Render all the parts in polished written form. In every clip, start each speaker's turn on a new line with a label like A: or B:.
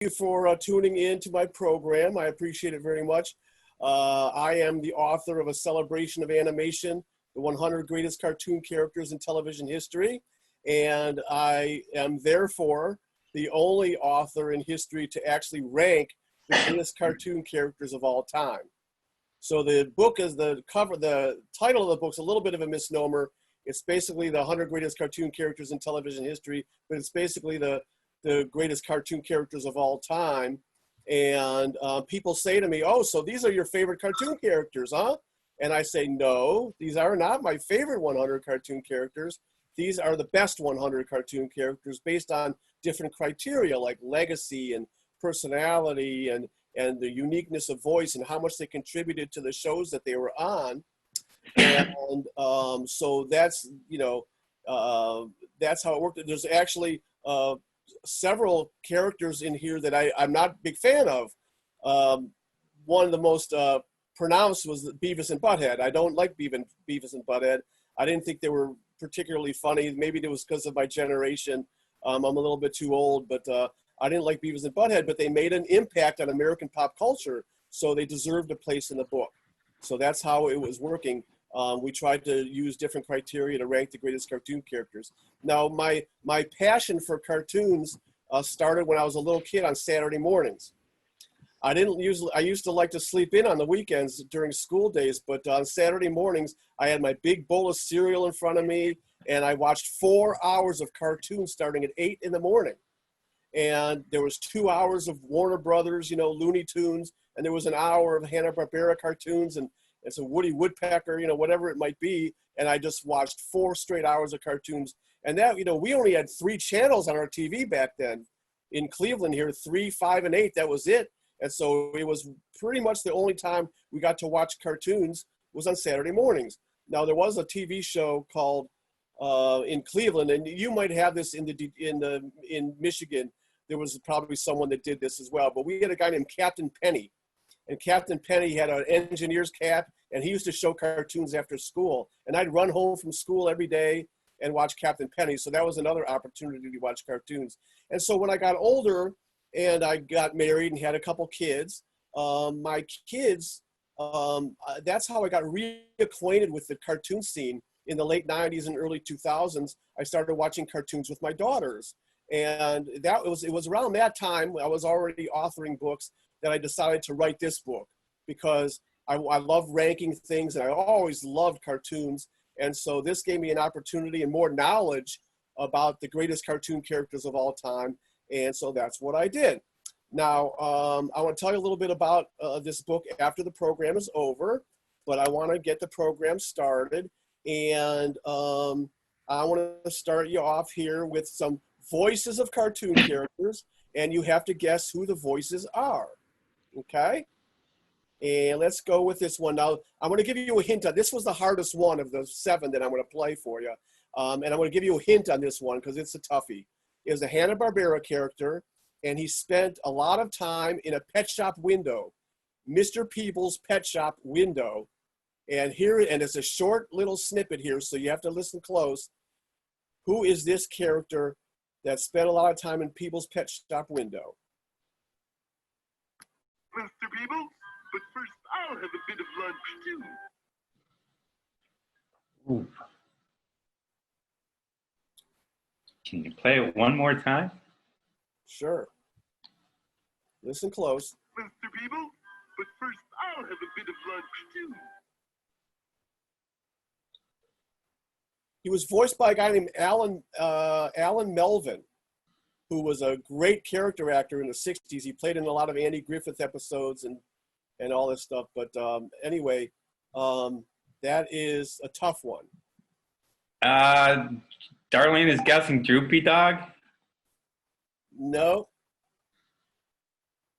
A: you for tuning in to my program. I appreciate it very much. I am the author of A Celebration of Animation, the 100 Greatest Cartoon Characters in Television History. And I am therefore the only author in history to actually rank the greatest cartoon characters of all time. So the book is the title of the book's a little bit of a misnomer. It's basically the 100 greatest cartoon characters in television history, but it's basically the greatest cartoon characters of all time. And people say to me, oh, so these are your favorite cartoon characters, huh? And I say, no, these are not my favorite 100 cartoon characters. These are the best 100 cartoon characters based on different criteria like legacy and personality and the uniqueness of voice and how much they contributed to the shows that they were on. And so that's, that's how it worked. There's actually several characters in here that I'm not a big fan of. One of the most pronounced was Beavis and Butthead. I don't like Beavis and Butthead. I didn't think they were particularly funny. Maybe it was because of my generation. I'm a little bit too old, but I didn't like Beavis and Butthead, but they made an impact on American pop culture, so they deserved a place in the book. So that's how it was working. We tried to use different criteria to rank the greatest cartoon characters. Now, my passion for cartoons started when I was a little kid on Saturday mornings. I used to like to sleep in on the weekends during school days, but on Saturday mornings, I had my big bowl of cereal in front of me, and I watched 4 hours of cartoons starting at 8 in the morning. And there was 2 hours of Warner Brothers, Looney Tunes, and there was an hour of Hanna-Barbera cartoons and some Woody Woodpecker, whatever it might be. And I just watched 4 straight hours of cartoons. And that, we only had 3 channels on our TV back then in Cleveland here, 3, 5, and 8. That was it. And so it was pretty much the only time we got to watch cartoons was on Saturday mornings. Now, there was a TV show called in Cleveland, and you might have this in Michigan. There was probably someone that did this as well. But we had a guy named Captain Penny. And Captain Penny had an engineer's cap, and he used to show cartoons after school. And I'd run home from school every day and watch Captain Penny. So that was another opportunity to watch cartoons. And so when I got older and I got married and had a couple kids, my kids, that's how I got reacquainted with the cartoon scene. In the late 90s and early 2000s, I started watching cartoons with my daughters. And it was around that time, I was already authoring books, that I decided to write this book because I love ranking things and I always loved cartoons. And so this gave me an opportunity and more knowledge about the greatest cartoon characters of all time. And so that's what I did. Now, I want to tell you a little bit about this book after the program is over, but I want to get the program started. And I want to start you off here with some voices of cartoon characters, and you have to guess who the voices are. Okay, and let's go with this one. Now, I'm going to give you a hint on this. Was the hardest one of the 7 that I'm going to play for you. And I'm going to give you a hint on this one because it's a toughie. It was a Hanna-Barbera character, and he spent a lot of time in a pet shop window, Mr. Peebles' pet shop window. And it's a short little snippet here, so you have to listen close. Who is this character that spent a lot of time in Peebles' pet shop window?
B: Mr. Peebles, but first I'll have a bit of lunch too.
C: Ooh. Can you play it one more time?
A: Sure. Listen close.
B: Mr. Peebles, but first I'll have a bit of lunch too.
A: He was voiced by a guy named Alan Melvin, who was a great character actor in the 60s. He played in a lot of Andy Griffith episodes and all this stuff. But anyway, that is a tough one.
C: Darlene is guessing Droopy Dog?
A: No,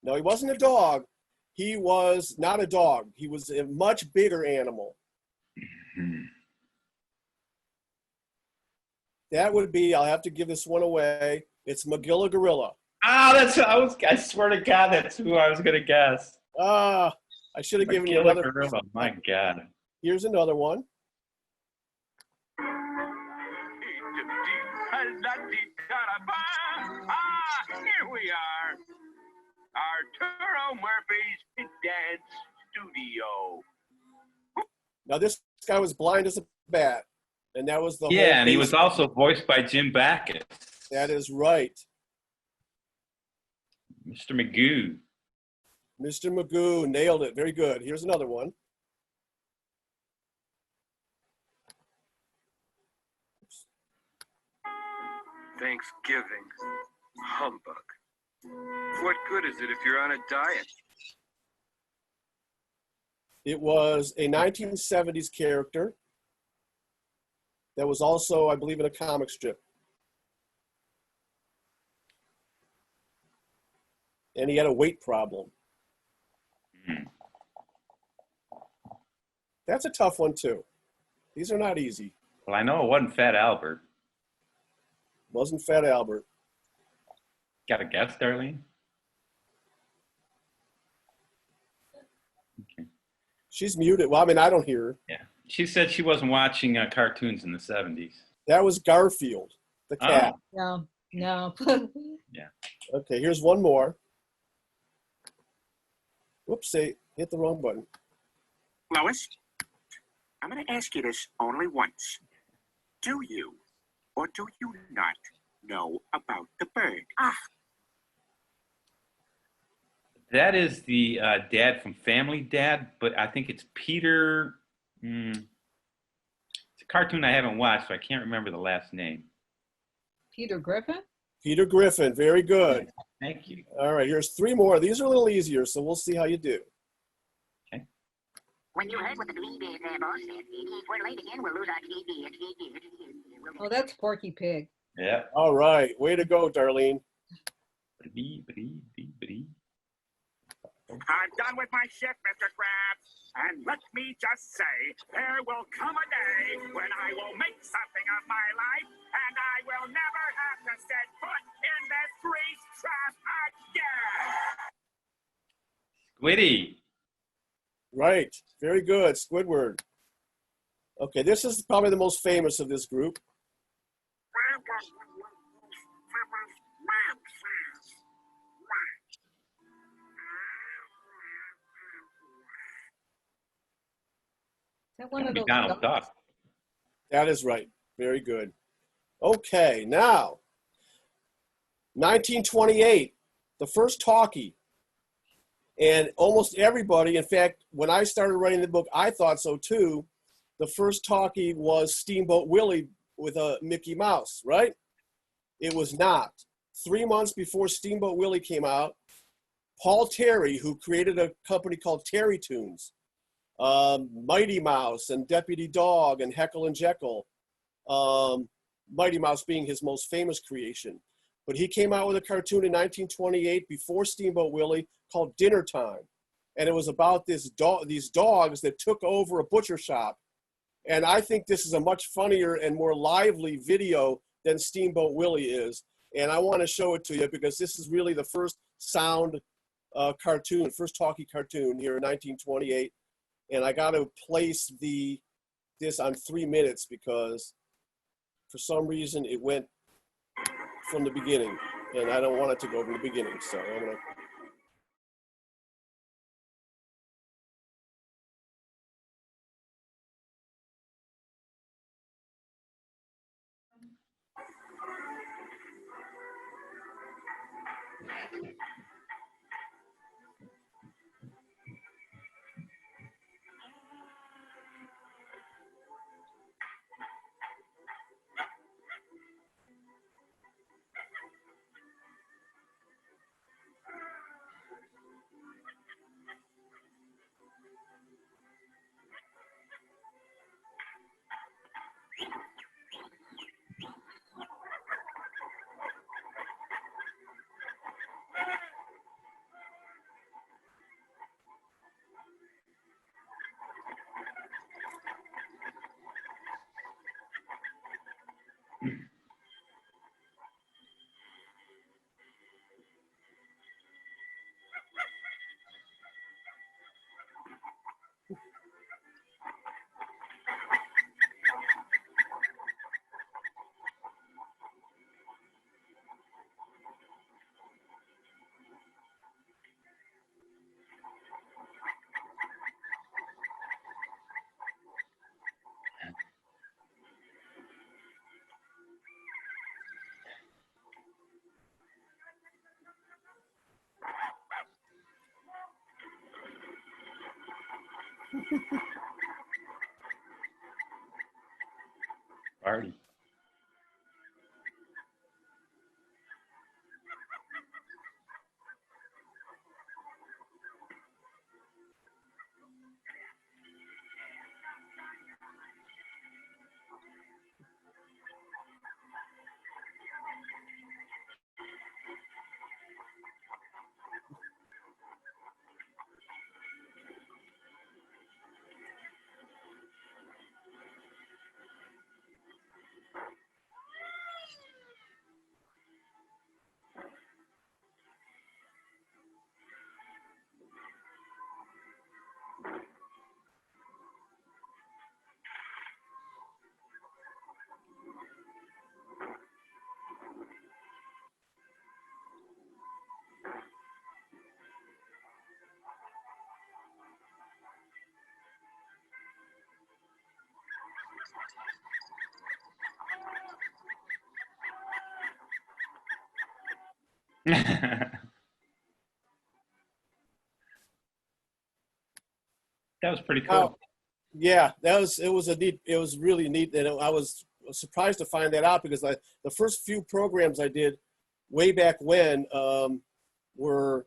A: he wasn't a dog. He was not a dog. He was a much bigger animal.
C: Mm-hmm.
A: That would be, I'll have to give this one away. It's Magilla Gorilla.
C: I swear to God, that's who I was going to guess.
A: I should have given you another.
C: Gorilla. My God.
A: Here's another one.
B: Here we are. Arturo Murphy's Dance Studio.
A: Now this guy was blind as a bat, and that was the whole.
C: Yeah, and he was
A: basic-
C: also voiced by Jim Backus.
A: That is right.
C: Mr. Magoo.
A: Mr. Magoo nailed it. Very good. Here's another one.
B: Thanksgiving. Humbug. What good is it if you're on a diet?
A: It was a 1970s character that was also, I believe, in a comic strip. And he had a weight problem. That's a tough one, too. These are not easy.
C: Well, I know it wasn't Fat Albert.
A: Wasn't Fat Albert.
C: Got a guess, Darlene? Okay.
A: She's muted. Well, I mean, I don't hear her.
C: Yeah. She said she wasn't watching cartoons in the 70s.
A: That was Garfield, the cat.
D: No, no.
A: Okay, here's one more. Whoops, hit the wrong button.
E: Lois, I'm going to ask you this only once. Do you or do you not know about the bird?
C: That is the dad from Family Dad, but I think it's Peter. It's a cartoon I haven't watched, so I can't remember the last name.
D: Peter Griffin?
A: Peter Griffin, very good.
C: Thank you.
A: All right, here's three more. These are a little easier, so we'll see how you do.
C: Okay.
F: When you heard what the green beard there, boss said, if we're late again, we'll lose our key beard.
D: Oh, that's Porky Pig.
C: Yeah.
A: All right, way to go, Darlene.
E: I'm done with my shit, Mr. Krabs. And let me just say, there will come a day when I will make something of my life, and I will never have to set foot in this grease trap again.
C: Squiddy.
A: Right, very good, Squidward. Okay, this is probably the most famous of this group.
D: Is that one of those?
C: Donald Duck.
A: That is right, very good. Okay, now, 1928, the first talkie. And almost everybody, in fact, when I started writing the book, I thought so too. The first talkie was Steamboat Willie with a Mickey Mouse, right? It was not. 3 months before Steamboat Willie came out, Paul Terry, who created a company called Terry Toons, Mighty Mouse and Deputy Dog and Heckle and Jekyll, Mighty Mouse being his most famous creation. But he came out with a cartoon in 1928 before Steamboat Willie called Dinner Time. And it was about these dogs that took over a butcher shop. And I think this is a much funnier and more lively video than Steamboat Willie is. And I want to show it to you because this is really the first sound cartoon, first talkie cartoon here in 1928. And I got to place this on 3 minutes because for some reason it went from the beginning, and I don't want it to go from the beginning, so I'm gonna.
C: Marty. That was pretty
A: Now,
C: cool.
A: yeah, it was really neat, and I was surprised to find that out because the first few programs I did way back when were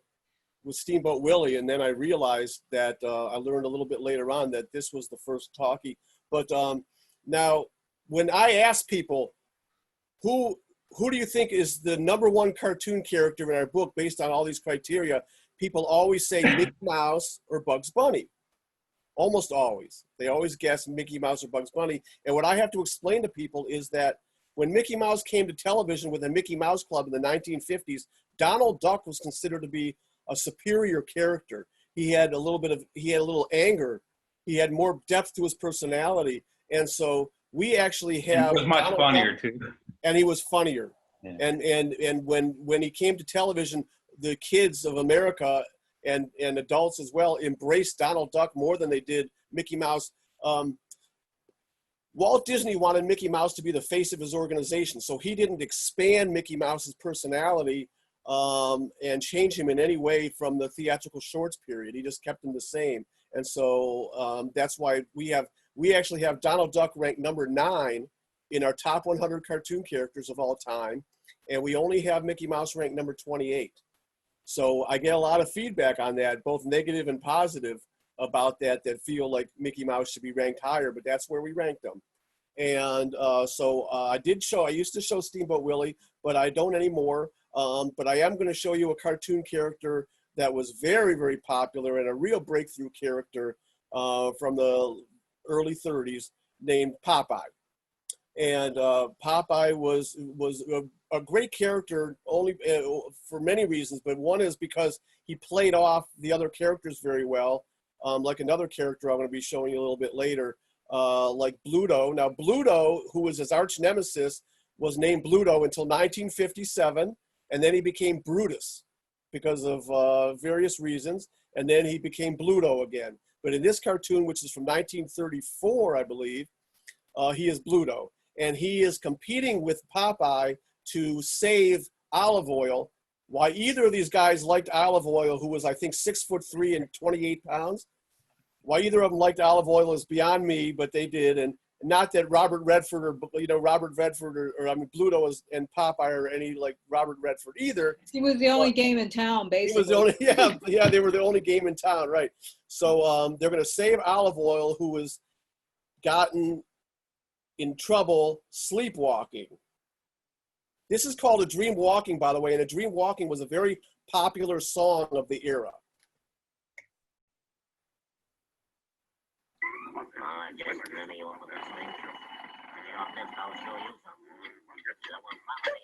A: with Steamboat Willie, and then I realized that I learned a little bit later on that this was the first talkie. But now, when I ask people who do you think is the #1 cartoon character in our book based on all these criteria, people always say Mickey Mouse or Bugs Bunny. Almost always. They always guess Mickey Mouse or Bugs Bunny. And what I have to explain to people is that when Mickey Mouse came to television with the Mickey Mouse Club in the 1950s, Donald Duck was considered to be a superior character. He had a little anger. He had more depth to his personality. And so we actually
C: And
A: have
C: it was much
A: Donald
C: funnier
A: Duck,
C: too.
A: and he was funnier.
C: Yeah.
A: And when he came to television, the kids of America and adults as well embraced Donald Duck more than they did Mickey Mouse. Walt Disney wanted Mickey Mouse to be the face of his organization, so he didn't expand Mickey Mouse's personality and change him in any way from the theatrical shorts period. He just kept him the same. And so that's why we actually have Donald Duck ranked #9 in our top 100 cartoon characters of all time, and we only have Mickey Mouse ranked number 28. So I get a lot of feedback on that, both negative and positive about that feel like Mickey Mouse should be ranked higher, but that's where we ranked them. And so I used to show Steamboat Willie, but I don't anymore. But I am going to show you a cartoon character that was very, very popular and a real breakthrough character from the early 30s named Popeye. And Popeye was a great character only for many reasons, but one is because he played off the other characters very well, like another character I'm going to be showing you a little bit later, like Bluto. Now Bluto, who was his arch nemesis, was named Bluto until 1957, and then he became Brutus because of various reasons, and then he became Bluto again. But in this cartoon, which is from 1934, I believe, he is Bluto. And he is competing with Popeye to save Olive Oyl. Why either of these guys liked Olive Oyl, who was, I think, 6'3" and 28 pounds. Why either of them liked Olive Oyl is beyond me, but they did. And not that Robert Redford or Bluto and Popeye are any like Robert Redford either.
D: He was the only game in town, basically.
A: He was the only, they were the only game in town, right? So they're going to save Olive Oyl, who was gotten in trouble sleepwalking. This is called A Dream Walking, by the way, and A Dream Walking was a very popular song of the era.
F: Just let me over this thing. Get off this, I'll show you something. That one follow me.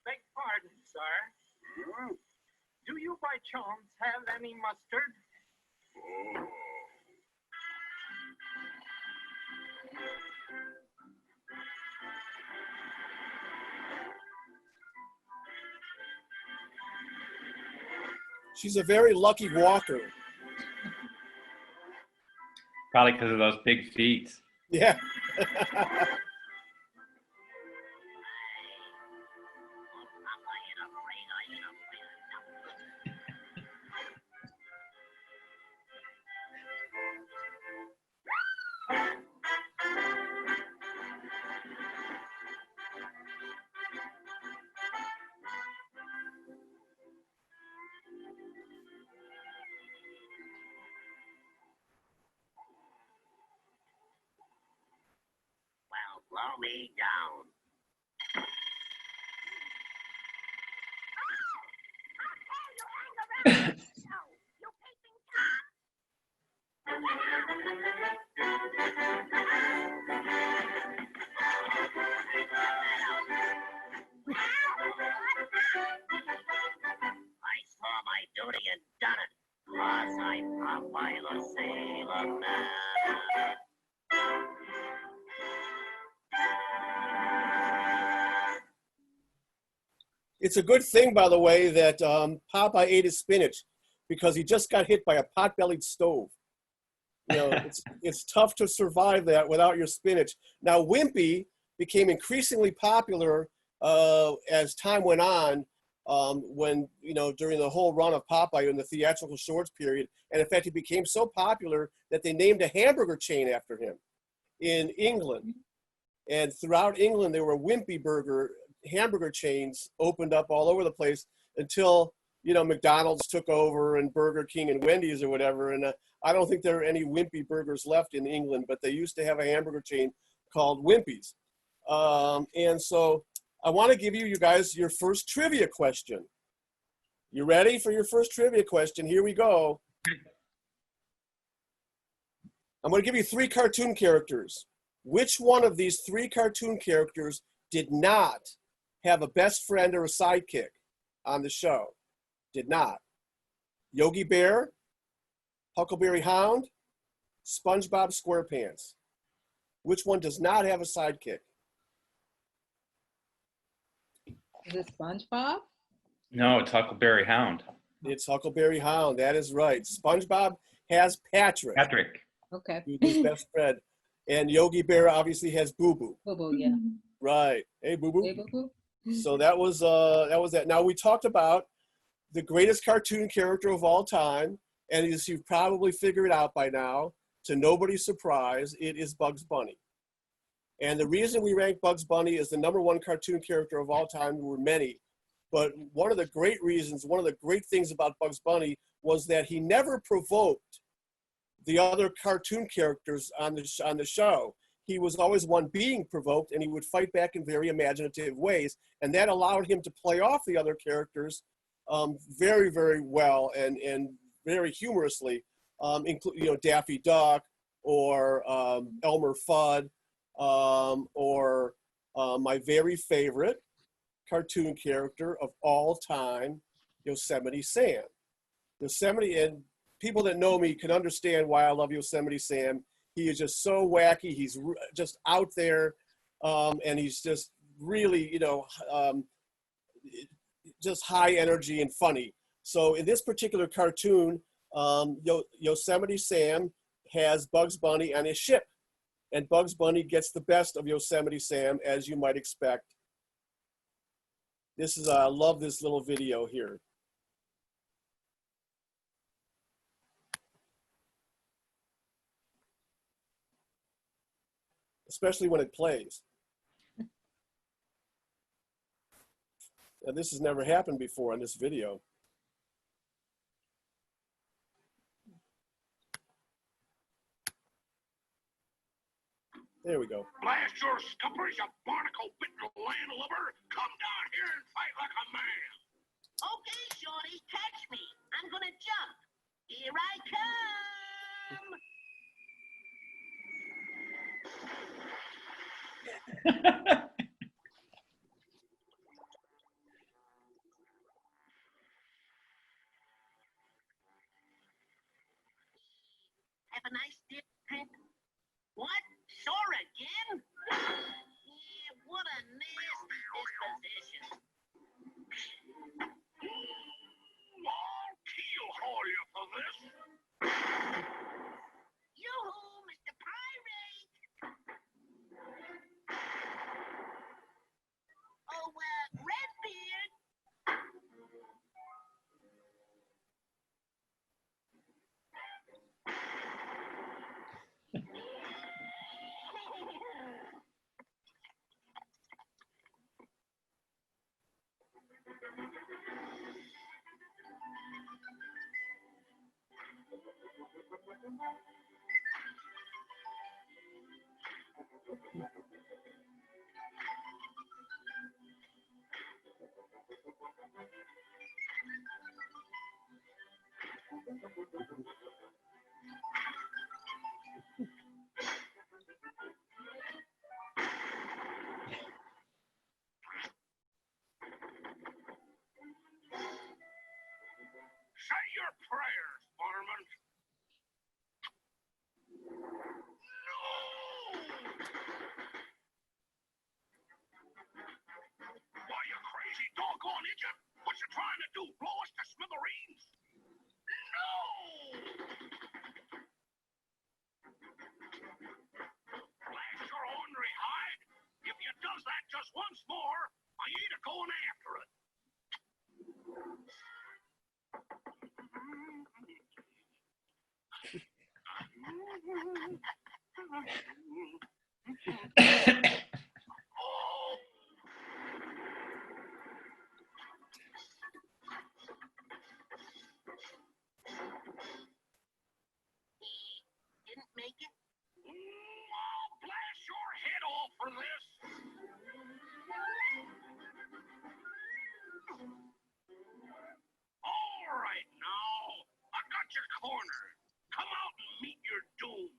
E: Beg pardon, sir. Do you by chance have any mustard?
A: She's a very lucky walker.
C: Probably because of those big feet.
A: Yeah.
F: Well, blow me down. I saw my duty and done it. 'Cause I'm Popeye the Sailor Man.
A: It's a good thing, by the way, that Popeye ate his spinach because he just got hit by a pot-bellied stove. You know, it's tough to survive that without your spinach. Now, Wimpy became increasingly popular as time went on. When, you know, during the whole run of Popeye in the theatrical shorts period, and in fact, he became so popular that they named a hamburger chain after him in England. And throughout England, there were Wimpy Burger hamburger chains opened up all over the place until, you know, McDonald's took over and Burger King and Wendy's or whatever. And I don't think there are any Wimpy burgers left in England, but they used to have a hamburger chain called Wimpy's. And so I want to give you guys your first trivia question. You ready for your first trivia question? Here we go. I'm going to give you 3 cartoon characters. Which one of these 3 cartoon characters did not have a best friend or a sidekick on the show? Did not. Yogi Bear, Huckleberry Hound, SpongeBob SquarePants. Which one does not have a sidekick?
D: Is it SpongeBob?
C: No, it's Huckleberry Hound.
A: It's Huckleberry Hound. That is right. SpongeBob has Patrick,
C: Patrick.
D: Okay.
A: who's his best friend. And Yogi Bear obviously has Boo Boo.
D: Boo Boo, yeah.
A: Right. Hey, Boo Boo.
D: Hey, Boo Boo.
A: So that was that. Now we talked about the greatest cartoon character of all time, and as you've probably figured out by now, to nobody's surprise, it is Bugs Bunny. And the reason we rank Bugs Bunny as the #1 cartoon character of all time were many, but one of the great reasons, one of the great things about Bugs Bunny was that he never provoked the other cartoon characters on the show. He was always one being provoked, and he would fight back in very imaginative ways, and that allowed him to play off the other characters very, very well and very humorously, including, you know, Daffy Duck or Elmer Fudd, or my very favorite cartoon character of all time, Yosemite Sam. Yosemite, and people that know me can understand why I love Yosemite Sam. He is just so wacky. He's just out there, and he's just really, you know, just high energy and funny. So in this particular cartoon, Yosemite Sam has Bugs Bunny on his ship, and Bugs Bunny gets the best of Yosemite Sam, as you might expect. This is, I love this little video here. especially when it plays. And this has never happened before on this video. There we go.
E: Blast your scuppers, you barnacle-bitten landlubber. Come down here and fight like a man.
F: Okay, Shorty, catch me. I'm gonna jump. Here I come. Have a nice dip, Pimp. What? Sore again? Yeah, what a nasty disposition.
E: I'll keel-haul you for this.
F: Yoo-hoo, Mr. Pirate! Oh, Redbeard!
E: Say your prayers, Barman. No! Why, you crazy doggone idiot! What you trying to do, blow us to smithereens? No! Blast your ornery hide! If you does that just once more, I ain't a-going after it.
F: Didn't make it?
E: I'll blast your head off for this. All right, now. I got you cornered. Come out and meet your doom.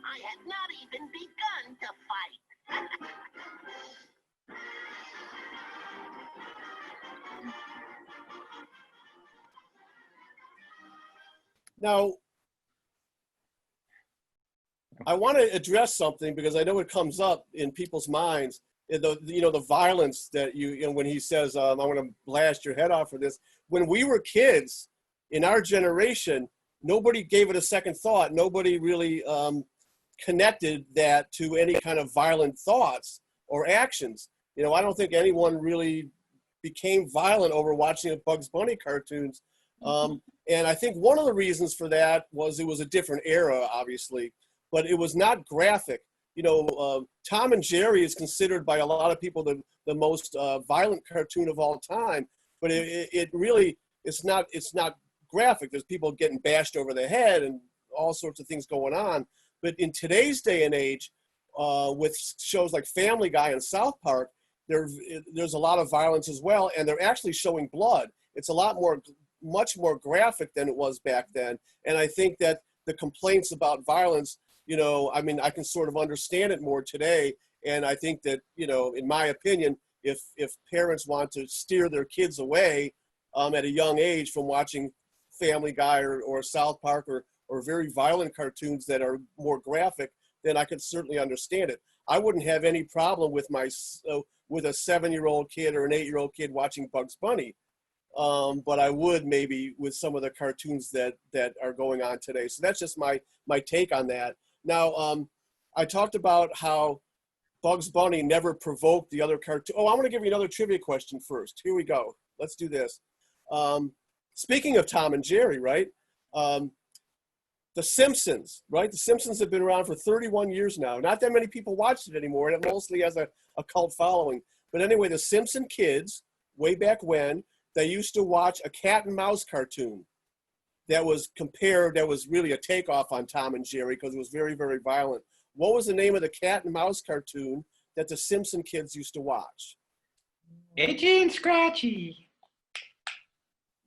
F: I had not even begun to fight.
A: Now, I want to address something because I know it comes up in people's minds. The violence that when he says, "I'm going to blast your head off for this." When we were kids, in our generation, nobody gave it a second thought. Nobody really connected that to any kind of violent thoughts or actions. I don't think anyone really became violent over watching a Bugs Bunny cartoons. And I think one of the reasons for that was it was a different era, obviously, but it was not graphic. Tom and Jerry is considered by a lot of people the most violent cartoon of all time, but it really, it's not graphic. There's people getting bashed over the head and all sorts of things going on. But in today's day and age, with shows like Family Guy and South Park, there's a lot of violence as well, and they're actually showing blood. It's much more graphic than it was back then. And I think that the complaints about violence, I can sort of understand it more today. And I think that, in my opinion, if parents want to steer their kids away at a young age from watching Family Guy or South Park or very violent cartoons that are more graphic, then I could certainly understand it. I wouldn't have any problem with with a 7-year-old kid or an 8-year-old kid watching Bugs Bunny. But I would maybe with some of the cartoons that are going on today. So that's just my take on that. Now, I talked about how Bugs Bunny never provoked the other cartoon. Oh, I want to give you another trivia question first. Here we go. Let's do this. Speaking of Tom and Jerry, right? The Simpsons, right? The Simpsons have been around for 31 years now. Not that many people watch it anymore, and it mostly has a cult following. But anyway, the Simpson kids, way back when, they used to watch a cat and mouse cartoon that was really a takeoff on Tom and Jerry because it was very, very violent. What was the name of the cat and mouse cartoon that the Simpson kids used to watch?
C: Itchy and Scratchy.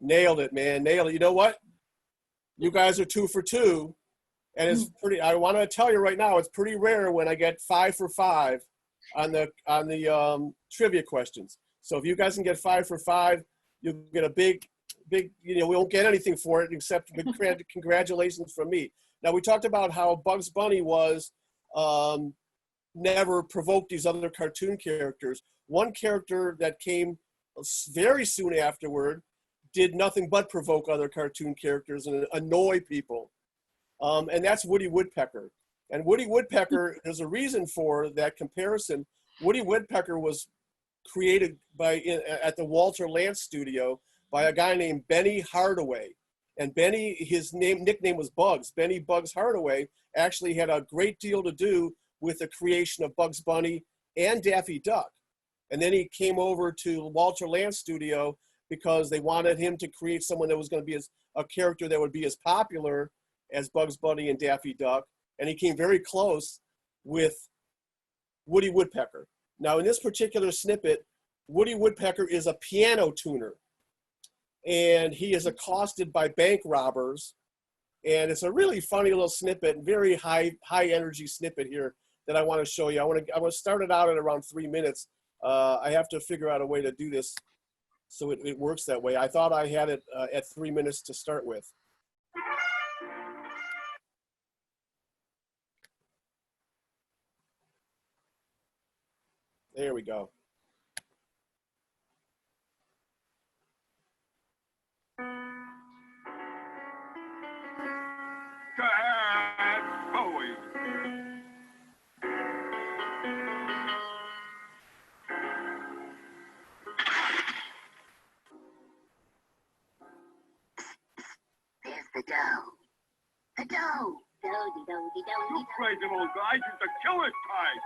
A: Nailed it, man. Nailed it. You know what? You guys are 2 for 2. And it's pretty, I want to tell you right now, it's pretty rare when I get 5 for 5 on the trivia questions. So if you guys can get 5 for 5, you'll get a big, we won't get anything for it except big congratulations from me. Now, we talked about how Bugs Bunny was never provoked these other cartoon characters. One character that came very soon afterward did nothing but provoke other cartoon characters and annoy people. And that's Woody Woodpecker. And Woody Woodpecker, there's a reason for that comparison. Woody Woodpecker was created at the Walter Lantz studio by a guy named Benny Hardaway. And Benny, his nickname was Bugs. Benny Bugs Hardaway actually had a great deal to do with the creation of Bugs Bunny and Daffy Duck. And then he came over to Walter Lantz studio because they wanted him to create someone that was going to be a character that would be as popular as Bugs Bunny and Daffy Duck. And he came very close with Woody Woodpecker. Now, in this particular snippet, Woody Woodpecker is a piano tuner. And he is accosted by bank robbers. And it's a really funny little snippet, very high energy snippet here that I want to show you. I want to start it out at around 3 minutes. I have to figure out a way to do this so it works that way. I thought I had it at 3 minutes to start with. There we go.
B: Cat Bowie.
F: There's the dough. The dough. Dough-de-dough-de-dough-de-dough.
B: You crazy little guys is the killer's type.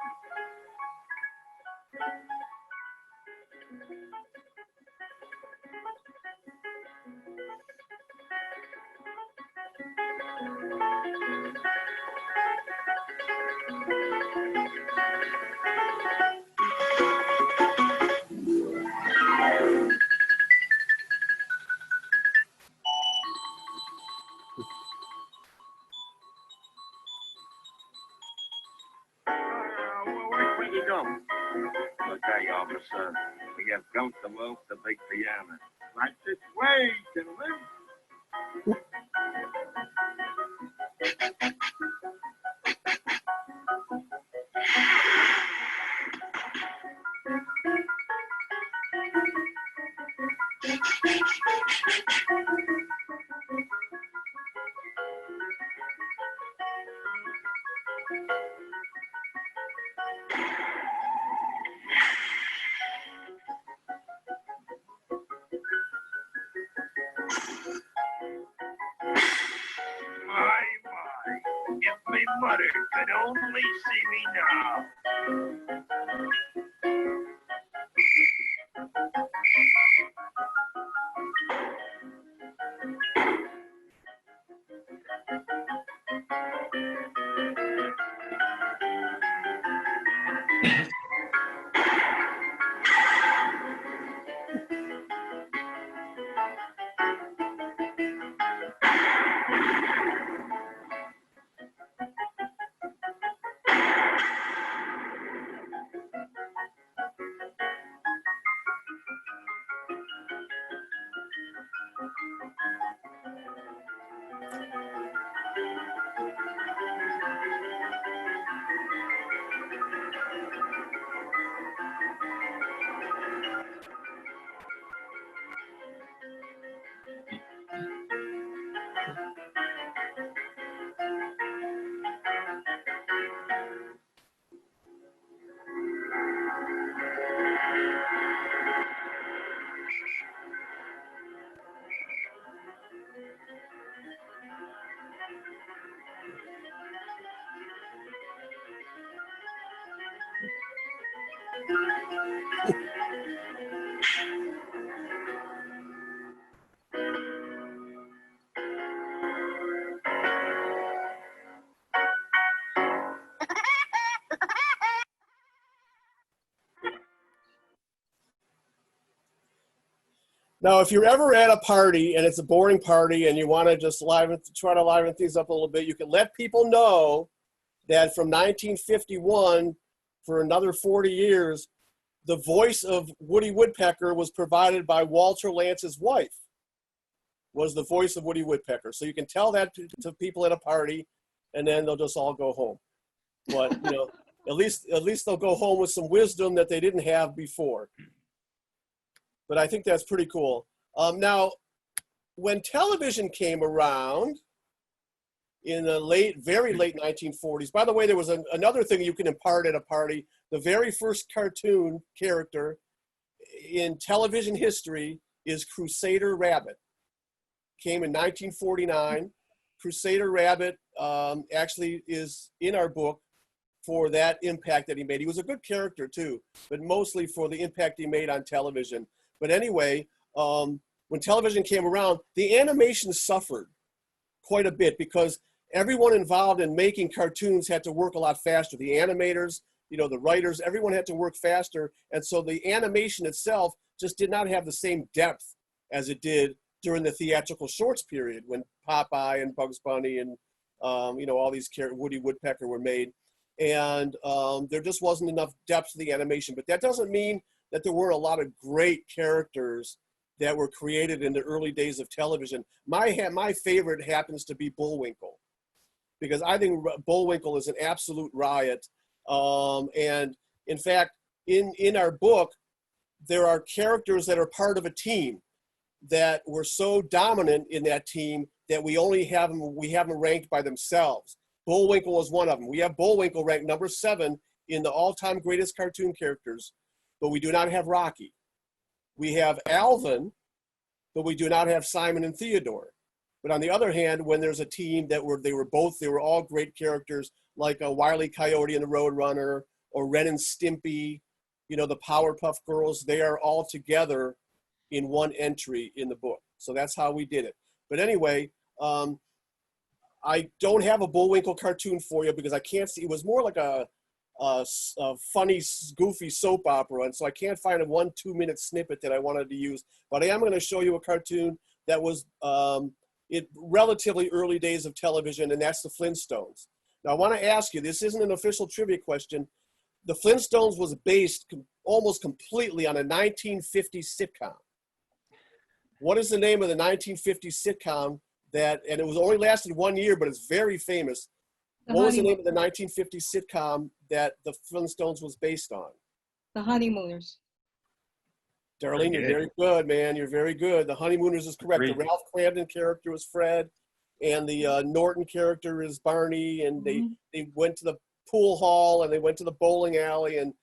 B: Where'd you go? Okay, officer. We have come to move the big piano. Right this way, gentlemen. My. If me mother could only see me now.
A: Now, if you're ever at a party and it's a boring party and you want to just try to liven things up a little bit, you can let people know that from 1951 for another 40 years, the voice of Woody Woodpecker was provided by Walter Lance's wife, was the voice of Woody Woodpecker. So you can tell that to people at a party, and then they'll just all go home. But, you know, at least they'll go home with some wisdom that they didn't have before. But I think that's pretty cool. Now, when television came around in the very late 1940s, by the way, there was another thing you can impart at a party. The very first cartoon character in television history is Crusader Rabbit. Came in 1949. Crusader Rabbit actually is in our book for that impact that he made. He was a good character too, but mostly for the impact he made on television. But anyway, when television came around, the animation suffered quite a bit because everyone involved in making cartoons had to work a lot faster. The animators, you know, the writers, everyone had to work faster. And so the animation itself just did not have the same depth as it did during the theatrical shorts period when Popeye and Bugs Bunny and, you know, all these Woody Woodpecker were made. And there just wasn't enough depth to the animation. But that doesn't mean that there were a lot of great characters that were created in the early days of television. My favorite happens to be Bullwinkle, because I think Bullwinkle is an absolute riot. And in fact, in our book, there are characters that are part of a team that were so dominant in that team that we have them ranked by themselves. Bullwinkle is one of them. We have Bullwinkle ranked number 7 in the all-time greatest cartoon characters, but we do not have Rocky. We have Alvin, but we do not have Simon and Theodore. But on the other hand, when there's a team they were all great characters, like Wile E. Coyote and the Roadrunner, or Ren and Stimpy, you know, the Powerpuff Girls, they are all together in one entry in the book. So that's how we did it. But anyway, I don't have a Bullwinkle cartoon for you because I can't see. It was more like a funny, goofy soap opera, and so I can't find a 1-2 minute snippet that I wanted to use. But I am going to show you a cartoon that was in relatively early days of television, and that's the Flintstones. Now I want to ask you, this isn't an official trivia question. The Flintstones was based almost completely on a 1950 sitcom. What is the name of the 1950 sitcom and it was only lasted 1 year, but it's very famous. What was the name of the 1950 sitcom that the Flintstones was based on?
D: The Honeymooners.
A: Darlene, you're very good, man. You're very good. The Honeymooners is correct.
C: Great.
A: The Ralph Cramden character was Fred, and the Norton character is Barney, and they went to the pool hall, and they went to the bowling alley, and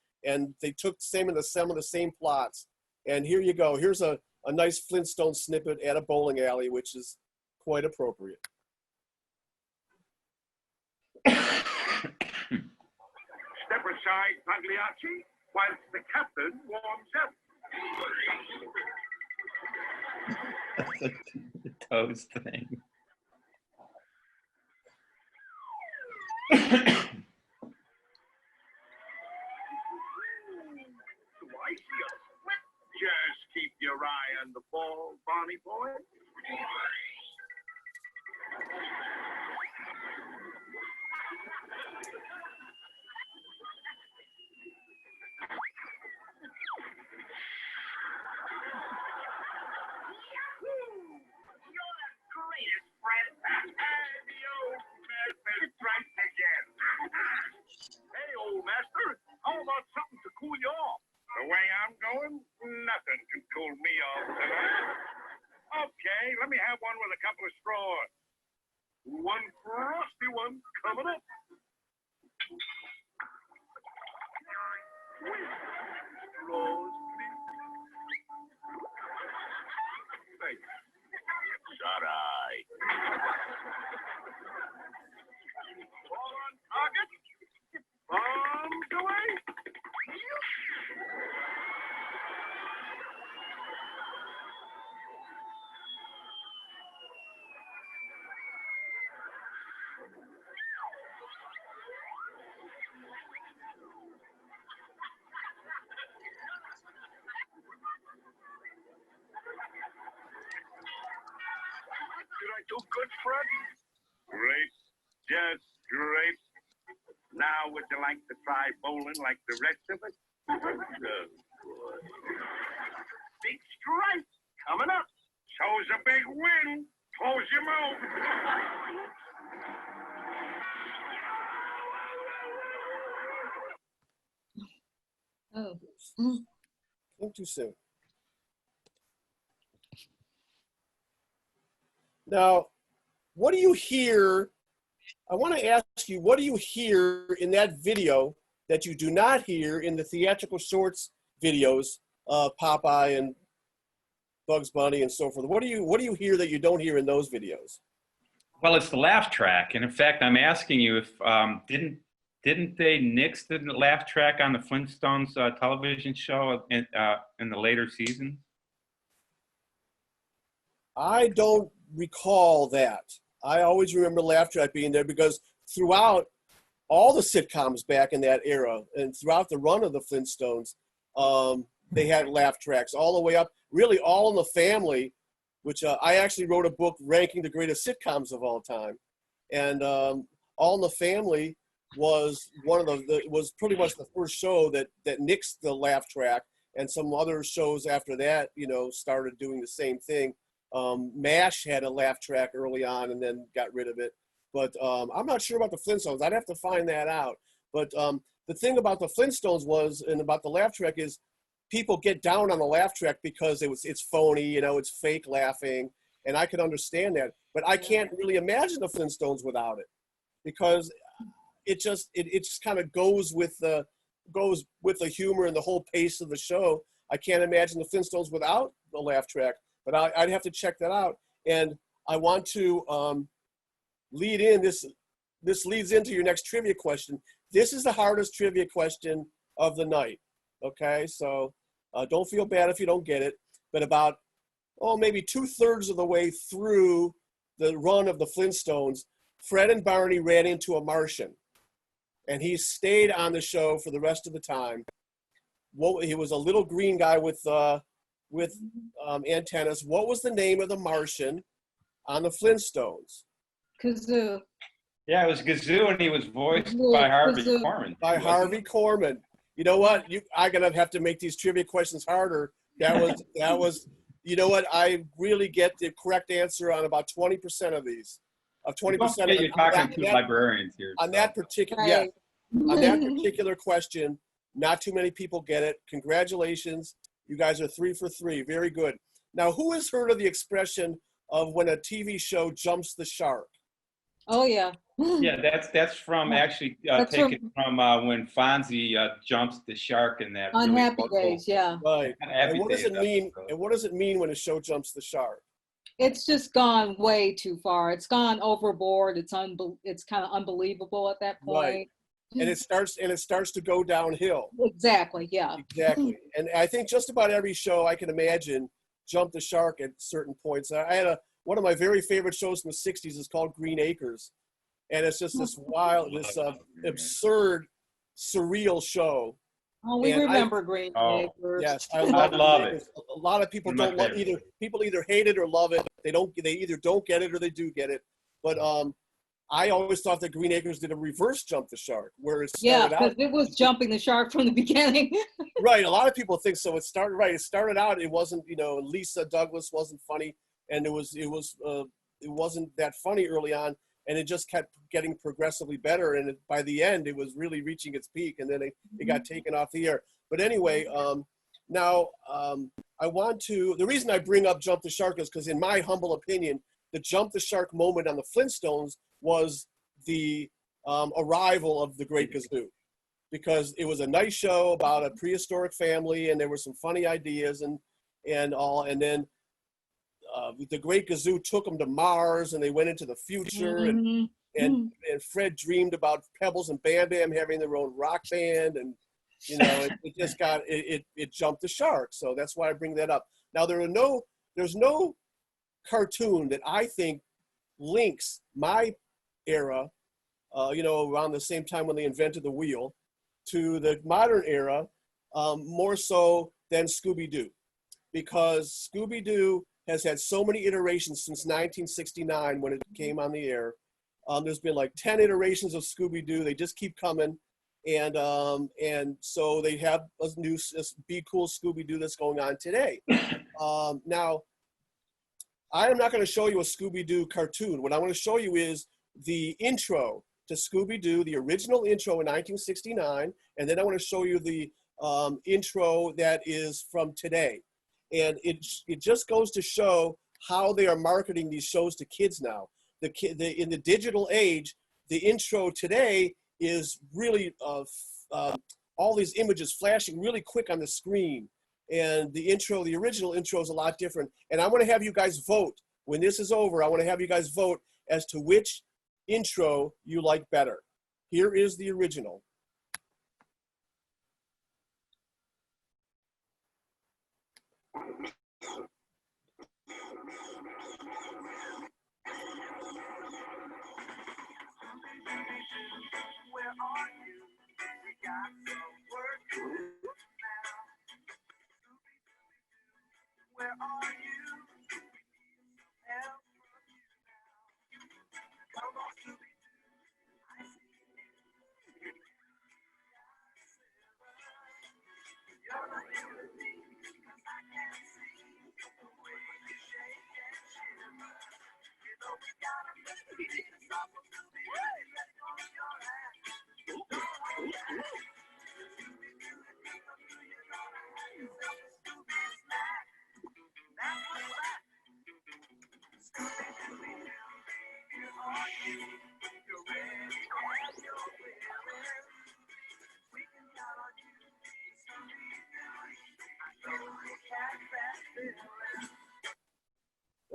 A: they took some of the same plots. And here you go. Here's a nice Flintstone snippet at a bowling alley, which is quite appropriate.
B: Step aside, Pagliacci, whilst the captain warms up.
C: The toast thing.
B: Do I see a slip? Just keep your eye on the ball, Barney boy. Hey, old master, how about something to cool you off? The way I'm going, nothing can cool me off tonight. Okay, let me have one with a couple of straws. One frosty one coming up. Straws, please. Thank you. It's all right. Ball on target. Bombs away. Did I do good, Fred? Great. Just great. Now, would you like to try bowling like the rest of us? Big strike coming up. Shows a big win. Close your mouth.
D: Oh.
A: Think too soon. Now, what do you hear? I want to ask you, what do you hear in that video that you do not hear in the theatrical shorts videos of Popeye and Bugs Bunny and so forth? What do you hear that you don't hear in those videos?
C: Well, it's the laugh track, and in fact, I'm asking you if didn't they nix the laugh track on the Flintstones television show in the later seasons?
A: I don't recall that. I always remember laugh track being there because throughout all the sitcoms back in that era and throughout the run of the Flintstones, they had laugh tracks all the way up, really All in the Family, which I actually wrote a book ranking the greatest sitcoms of all time. And All in the Family was one of was pretty much the first show that nixed the laugh track, and some other shows after that, started doing the same thing. MASH had a laugh track early on and then got rid of it. But I'm not sure about the Flintstones. I'd have to find that out. But the thing about the Flintstones and about the laugh track is people get down on the laugh track because it's phony, it's fake laughing. And I can understand that. But I can't really imagine the Flintstones without it, because it just kind of goes with the humor and the whole pace of the show. I can't imagine the Flintstones without the laugh track. But I'd have to check that out. And I want to lead in this. This leads into your next trivia question. This is the hardest trivia question of the night. Okay, so don't feel bad if you don't get it. But about maybe 2/3 of the way through the run of the Flintstones, Fred and Barney ran into a Martian, and he stayed on the show for the rest of the time. He was a little green guy with antennas. What was the name of the Martian on the Flintstones?
D: Kazoo.
C: Yeah, it was Gazoo, and he was voiced by Harvey Korman.
A: By Harvey Korman. You know what? I'm gonna have to make these trivia questions harder. That was. You know what? I really get the correct answer on about 20% of these. Of 20%.
C: You're talking to librarians here.
A: On that particular, yeah, on that particular question, not too many people get it. Congratulations. You guys are 3 for 3. Very good. Now, who has heard of the expression of when a TV show jumps the shark?
D: Oh, yeah.
C: Yeah, that's from actually taken from when Fonzie jumps the shark in that.
D: On
C: really
D: Happy Days, yeah.
A: Right. And what does it mean?
C: Episode.
A: And what does it mean when a show jumps the shark?
D: It's just gone way too far. It's gone overboard. It's kind of unbelievable at that point.
A: Right. And it starts to go downhill.
D: Exactly. Yeah.
A: Exactly. And I think just about every show I can imagine jumped the shark at certain points. I had one of my very favorite shows from the 60s is called Green Acres. And it's just this absurd, surreal show.
D: Oh, we remember Green Acres.
A: Yes, I
C: love it.
A: A lot of people don't love either. People either hate it or love it. They either don't get it or they do get it. But I always thought that Green Acres did a reverse jump the shark, where it started out.
D: Yeah, because it was jumping the shark from the beginning.
A: Right. A lot of people think so. It started out. It wasn't. Lisa Douglas wasn't funny, and it wasn't that funny early on, and it just kept getting progressively better. And by the end, it was really reaching its peak, and then it got taken off the air. But anyway, now I want to. The reason I bring up Jump the Shark is because, in my humble opinion, the Jump the Shark moment on the Flintstones was the arrival of the Great Gazoo, because it was a nice show about a prehistoric family, and there were some funny ideas and all, and then the Great Gazoo took them to Mars, and they went into the future, and Fred dreamed about Pebbles and Bam Bam having their own rock band, and it just it jumped the shark. So that's why I bring that up. Now there's no cartoon that I think links my era, around the same time when they invented the wheel, to the modern era, more so than Scooby-Doo, because Scooby-Doo has had so many iterations since 1969 when it came on the air. There's been like 10 iterations of Scooby-Doo. They just keep coming. And so they have a new Be Cool Scooby-Doo that's going on today. Now, I am not going to show you a Scooby-Doo cartoon. What I want to show you is the intro to Scooby-Doo, the original intro in 1969, and then I want to show you the intro that is from today. And it just goes to show how they are marketing these shows to kids now. In the digital age, the intro today is really all these images flashing really quick on the screen. And the original intro is a lot different. And I want to have you guys vote. When this is over, I want to have you guys vote as to which intro you like better. Here is the original.
B: Where are you? We got some work to do now. Where are you? We need some help from you now. Come on, Scooby-Doo. I see you. You're not here with me, 'cause I can't see the way you shake and shiver. You know we gotta make it stop from Scooby-Doo. Let go of your hand.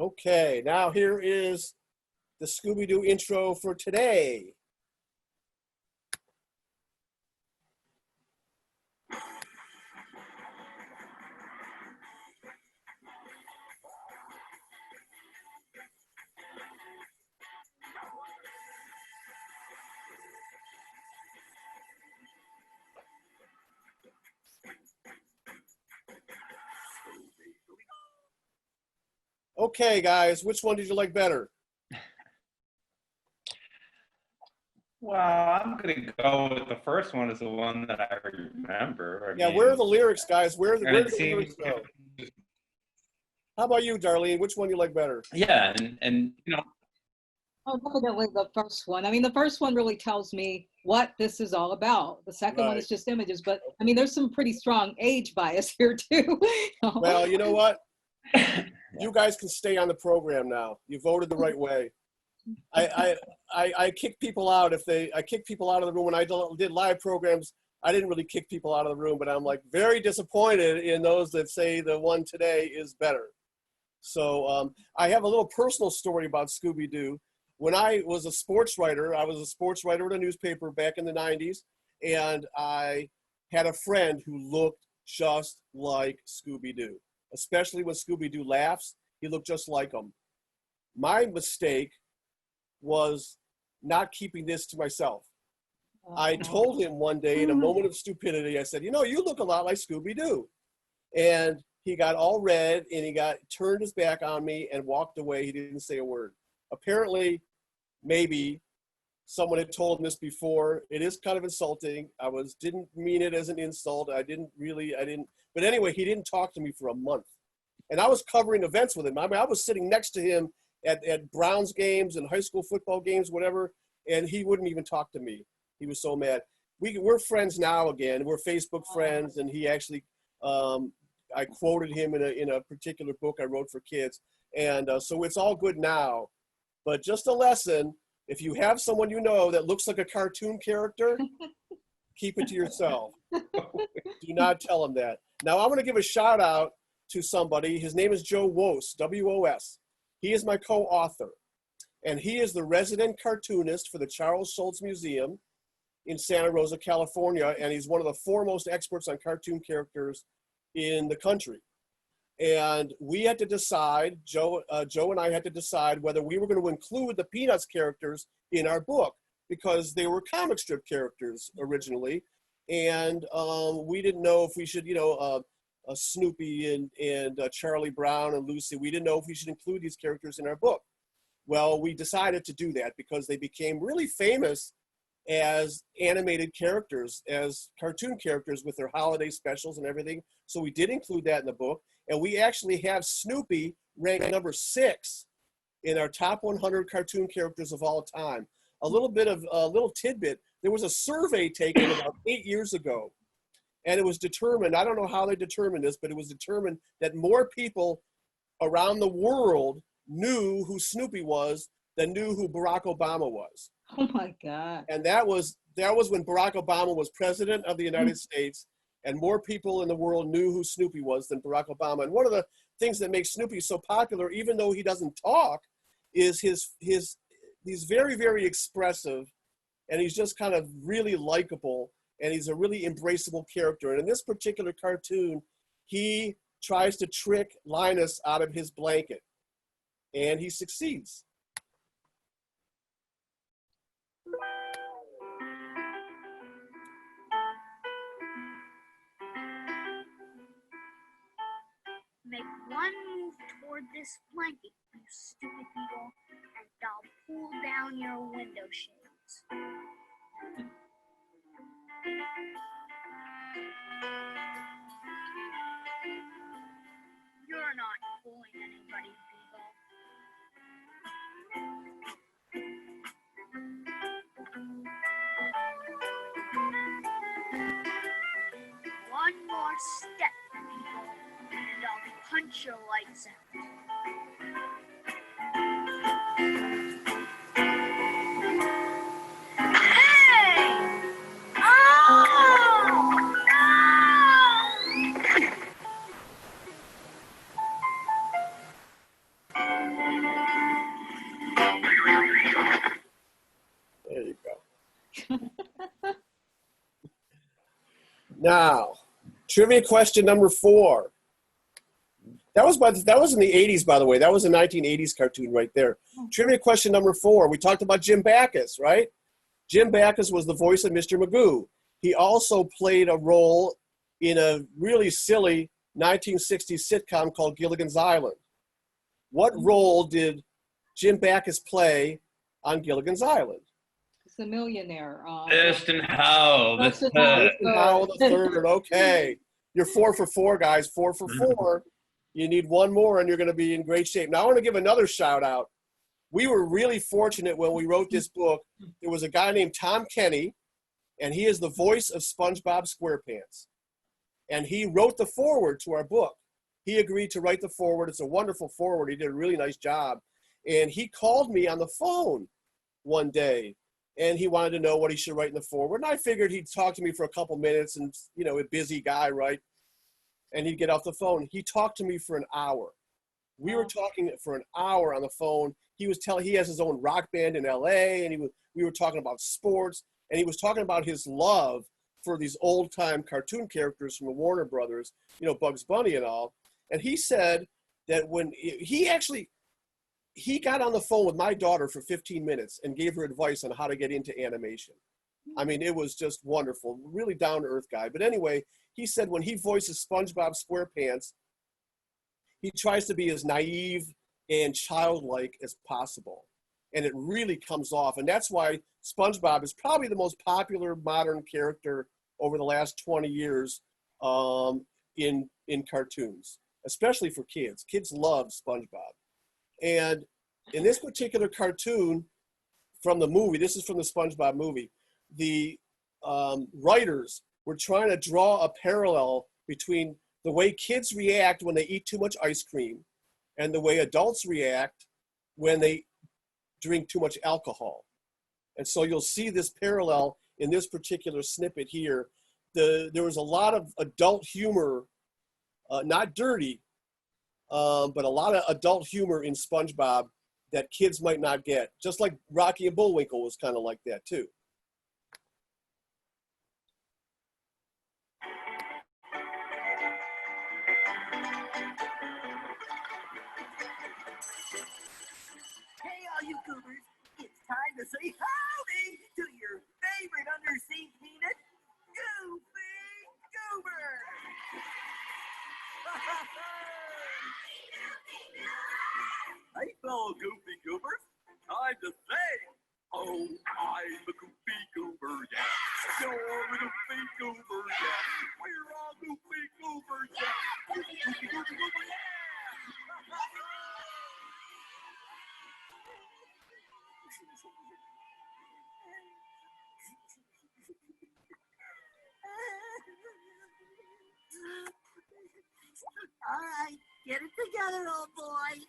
A: Okay, now here is the Scooby-Doo intro for today. Okay, guys, which one did you like better?
C: Well, I'm gonna go with the first one as the one that I remember.
A: Yeah, where are the lyrics, guys? Where are the lyrics go?
C: go?
A: How about you, Darlene? Which one you like better?
C: Yeah, and you know,
D: Oh, definitely the first one. I mean, the first one really tells me what this is all about. The second one
A: Right.
D: is just images, but I mean, there's some pretty strong age bias here too.
A: Well, you know what? You guys can stay on the program now. You voted the right way. I kick people out I kick people out of the room when I did live programs. I didn't really kick people out of the room, but I'm like very disappointed in those that say the one today is better. So I have a little personal story about Scooby-Doo. When I was a sports writer, I was a sports writer at a newspaper back in the 90s, and I had a friend who looked just like Scooby-Doo, especially when Scooby-Doo laughs. He looked just like him. My mistake was not keeping this to myself. I told him one day in a moment of stupidity, I said, you know, you look a lot like Scooby-Doo. And he got all red and he turned his back on me and walked away. He didn't say a word. Apparently, maybe someone had told him this before. It is kind of insulting. Didn't mean it as an insult. I didn't. But anyway, he didn't talk to me for a month. And I was covering events with him. I mean, I was sitting next to him at Browns games and high school football games, whatever, and he wouldn't even talk to me. He was so mad. We're friends now again. We're Facebook friends, and he actually, I quoted him in a particular book I wrote for kids. And so it's all good now. But just a lesson, if you have someone you know that looks like a cartoon character, keep it to yourself. Do not tell them that. Now I'm going to give a shout out to somebody. His name is Joe Wos, W-O-S. He is my co-author. And he is the resident cartoonist for the Charles Schulz Museum in Santa Rosa, California. And he's one of the foremost experts on cartoon characters in the country. And we had to decide, Joe and I had to decide whether we were going to include the Peanuts characters in our book because they were comic strip characters originally. And we didn't know if we should, Snoopy and Charlie Brown and Lucy. We didn't know if we should include these characters in our book. Well, we decided to do that because they became really famous as animated characters, as cartoon characters with their holiday specials and everything. So we did include that in the book. And we actually have Snoopy ranked number 6 in our top 100 cartoon characters of all time. A little bit of a little tidbit. There was a survey taken about 8 years ago, and it was determined, I don't know how they determined this, but it was determined that more people around the world knew who Snoopy was than knew who Barack Obama was.
D: Oh my God.
A: And that was when Barack Obama was president of the United States, and more people in the world knew who Snoopy was than Barack Obama. And one of the things that makes Snoopy so popular, even though he doesn't talk, is he's very, very expressive, and he's just kind of really likable, and he's a really embraceable character. And in this particular cartoon, he tries to trick Linus out of his blanket, and he succeeds.
G: Make one move toward this blanket, you stupid beetle, and I'll pull down your window shades. You're not fooling anybody, Beagle. One more step, Beagle, and I'll punch your lights out. Hey! Oh! No!
A: There you go. Now, trivia question number 4. That was in the 80s, by the way. That was a 1980s cartoon right there. Trivia question number 4. We talked about Jim Backus, right? Jim Backus was the voice of Mr. Magoo. He also played a role in a really silly 1960s sitcom called Gilligan's Island. What role did Jim Backus play on Gilligan's Island?
D: It's a millionaire.
C: Thurston Howell.
D: Thurston
A: Thurston Howell
D: Howell.
A: the third. Okay. You're 4 for 4, guys. 4 for 4. You need one more, and you're going to be in great shape. Now, I want to give another shout out. We were really fortunate when we wrote this book. There was a guy named Tom Kenny, and he is the voice of SpongeBob SquarePants. And he wrote the foreword to our book. He agreed to write the foreword. It's a wonderful foreword. He did a really nice job. And he called me on the phone one day, and he wanted to know what he should write in the foreword. And I figured he'd talk to me for a couple minutes, and, you know, a busy guy, right? And he'd get off the phone. He talked to me for an hour. We were talking for an hour on the phone. He has his own rock band in LA, and we were talking about sports, and he was talking about his love for these old time cartoon characters from the Warner Brothers, you know, Bugs Bunny and all. And he said that when he got on the phone with my daughter for 15 minutes and gave her advice on how to get into animation. I mean, it was just wonderful, really down to earth guy. But anyway, he said when he voices SpongeBob SquarePants, he tries to be as naive and childlike as possible. And it really comes off. And that's why SpongeBob is probably the most popular modern character over the last 20 years in cartoons, especially for kids. Kids love SpongeBob. And in this particular cartoon from the movie, this is from the SpongeBob movie, the writers were trying to draw a parallel between the way kids react when they eat too much ice cream and the way adults react when they drink too much alcohol. And so you'll see this parallel in this particular snippet here. There was a lot of adult humor, not dirty, but a lot of adult humor in SpongeBob that kids might not get, just like Rocky and Bullwinkle was kind of like that too.
H: Hey, all you goobers, it's time to say howdy to your favorite undersea peanut, Goofy Goober. fellow goofy goobers. Time to sing. Oh, I'm a goofy goober, yeah. You're a goofy goober, yeah. We're all goofy goobers, yeah. Goofy, goofy, goofy, goober, yeah.
F: All right, get it together, old boy.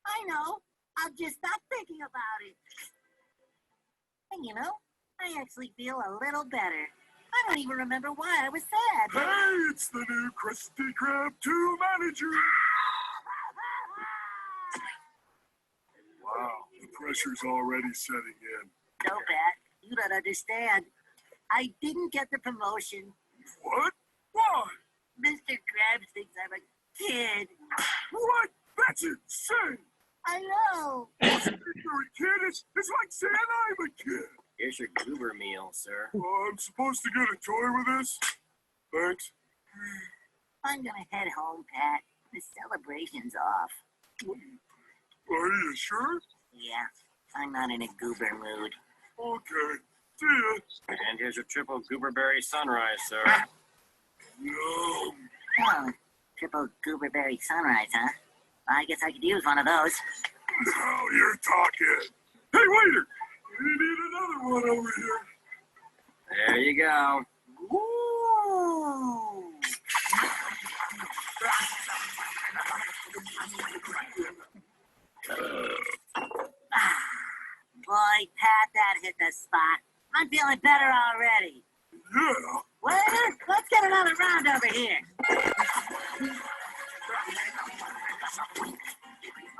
F: I know. I'll just stop thinking about it. And you know, I actually feel a little better. I don't even remember why I was sad.
B: Hey, it's the new Krusty Krab 2 manager. Wow, the pressure's already setting in.
F: No, Pat, you don't understand. I didn't get the promotion.
B: What? Why?
F: Mr. Krabs thinks I'm a kid.
B: What? That's insane.
F: I know.
B: You're a kid. It's like saying I'm a kid.
I: Here's your goober meal, sir.
B: I'm supposed to get a toy with this? Thanks.
F: I'm gonna head home, Pat. The celebration's off.
B: Are you sure?
F: Yeah, I'm not in a goober mood.
B: Okay. See ya.
I: And here's your triple gooberberry sunrise, sir.
B: Yum.
F: Oh, triple gooberberry sunrise, huh? I guess I could use one of those.
B: Now you're talking. Hey, waiter! We need another one over here.
I: There you go.
F: Ooh. Boy, Pat, that hit the spot. I'm feeling better already.
B: Yeah.
F: Waiter, let's get another round over here.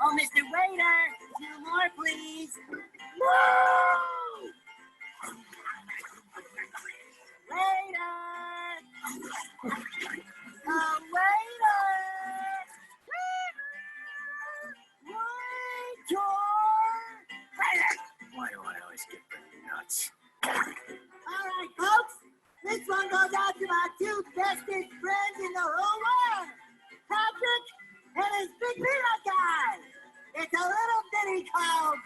F: Oh, Mr. Waiter, 2 more, please. Woo! Waiter! Oh, waiter! Waiter!
I: Why do I always get the nuts?
F: All right, folks. This one goes out to my 2 bestest friends in the whole world. Patrick and his big peanut guy. It's a little ditty called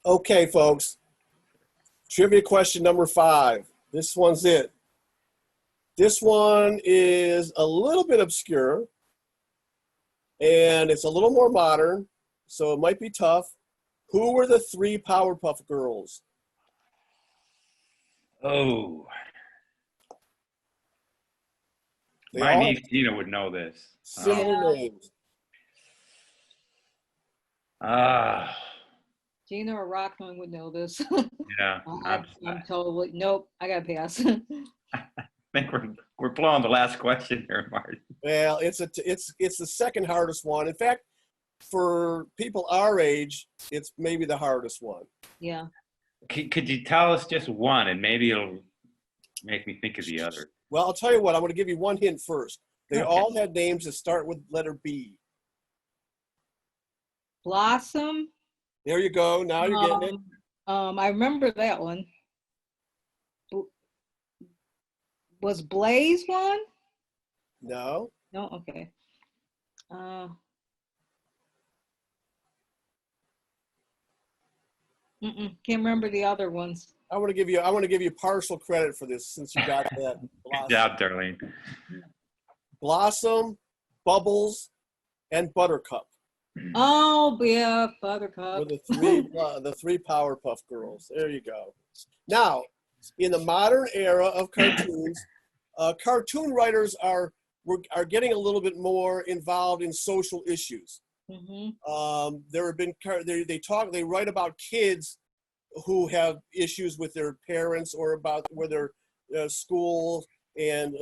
A: Okay, folks. Trivia question number 5. This one's it. This one is a little bit obscure, and it's a little more modern, so it might be tough. Who were the 3 Powerpuff Girls?
C: Oh.
A: They
C: My
A: all
C: niece Gina would know this.
A: similar names.
C: Ah,
D: Gina or Rockman would know this.
C: yeah.
D: I'm totally, nope, I gotta pass.
C: I think we're blowing the last question here, Marty.
A: Well, it's the second hardest one. In fact, for people our age, it's maybe the hardest one.
D: Yeah.
C: Could you tell us just one, and maybe it'll make me think of the other?
A: Well, I'll tell you what. I'm going to give you one hint first. They
C: Okay.
A: all had names that start with letter B.
D: Blossom.
A: There you go. Now you're getting it.
D: I remember that one. Was Blaze one?
A: No.
D: No, okay. Can't remember the other ones.
A: I want to give you partial credit for this since you got that.
C: Good job, Darlene.
A: Blossom, Bubbles, and Buttercup
D: Oh, yeah,
A: were
D: Buttercup.
A: the 3 Powerpuff Girls. There you go. Now, in the modern era of cartoons, cartoon writers are getting a little bit more involved in social issues.
D: Mm-hmm.
A: There have been they write about kids who have issues with their parents or about where their school and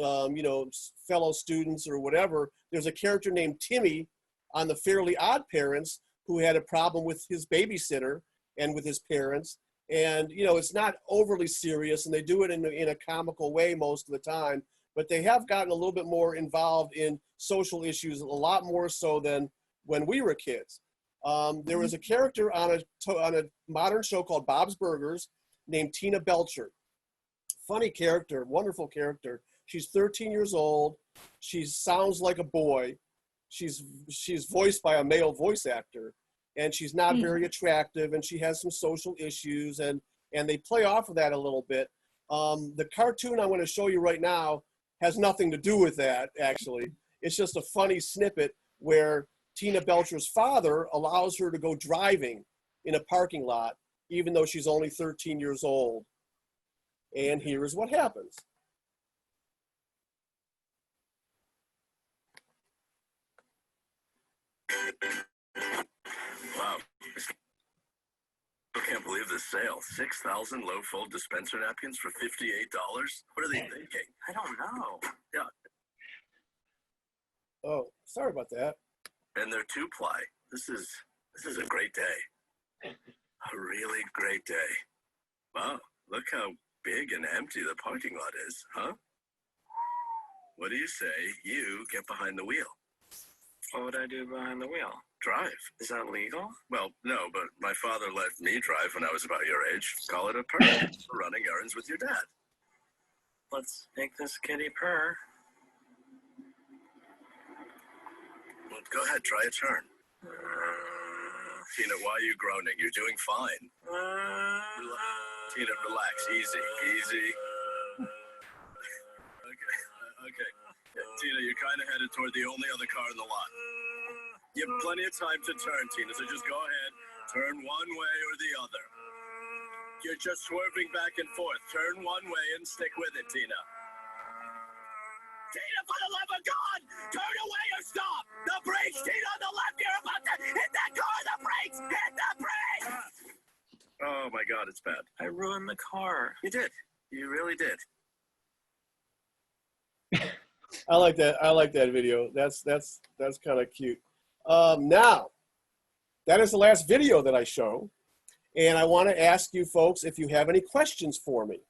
A: fellow students or whatever. There's a character named Timmy on the Fairly Odd Parents who had a problem with his babysitter and with his parents. And it's not overly serious, and they do it in a comical way most of the time. But they have gotten a little bit more involved in social issues, a lot more so than when we were kids. There was a character on a modern show called Bob's Burgers named Tina Belcher. Funny character, wonderful character. She's 13 years old. She sounds like a boy. She's voiced by a male voice actor, and she's not very attractive, and she has some social issues, and they play off of that a little bit. The cartoon I'm going to show you right now has nothing to do with that, actually. It's just a funny snippet where Tina Belcher's father allows her to go driving in a parking lot, even though she's only 13 years old. And here is what happens.
J: Wow. I can't believe this sale. 6,000 low-fold dispenser napkins for $58? What are they thinking? I don't know. Yeah.
A: Oh, sorry about that.
J: And they're two-ply. This is a great day. A really great day. Wow, look how big and empty the parking lot is, huh? What do you say you get behind the wheel? What would I do behind the wheel? Drive. Is that legal? Well, no, but my father let me drive when I was about your age. Call it a purr for running errands with your dad. Let's make this kitty purr. Well, go ahead, try a turn. Tina, why are you groaning? You're doing fine. Tina, relax. Easy. Okay. Tina, you're kind of headed toward the only other car in the lot. You have plenty of time to turn, Tina, so just go ahead. Turn one way or the other. You're just swerving back and forth. Turn one way and stick with it, Tina. Tina, for the love of God, turn away or stop. The brakes, Tina, on the left. You're about to hit that car. The brakes, hit the brakes. Oh my God, it's bad. I ruined the car. You did. You really did.
A: I like that. I like that video. That's kind of cute. Now, that is the last video that I show, and I want to ask you folks if you have any questions for me.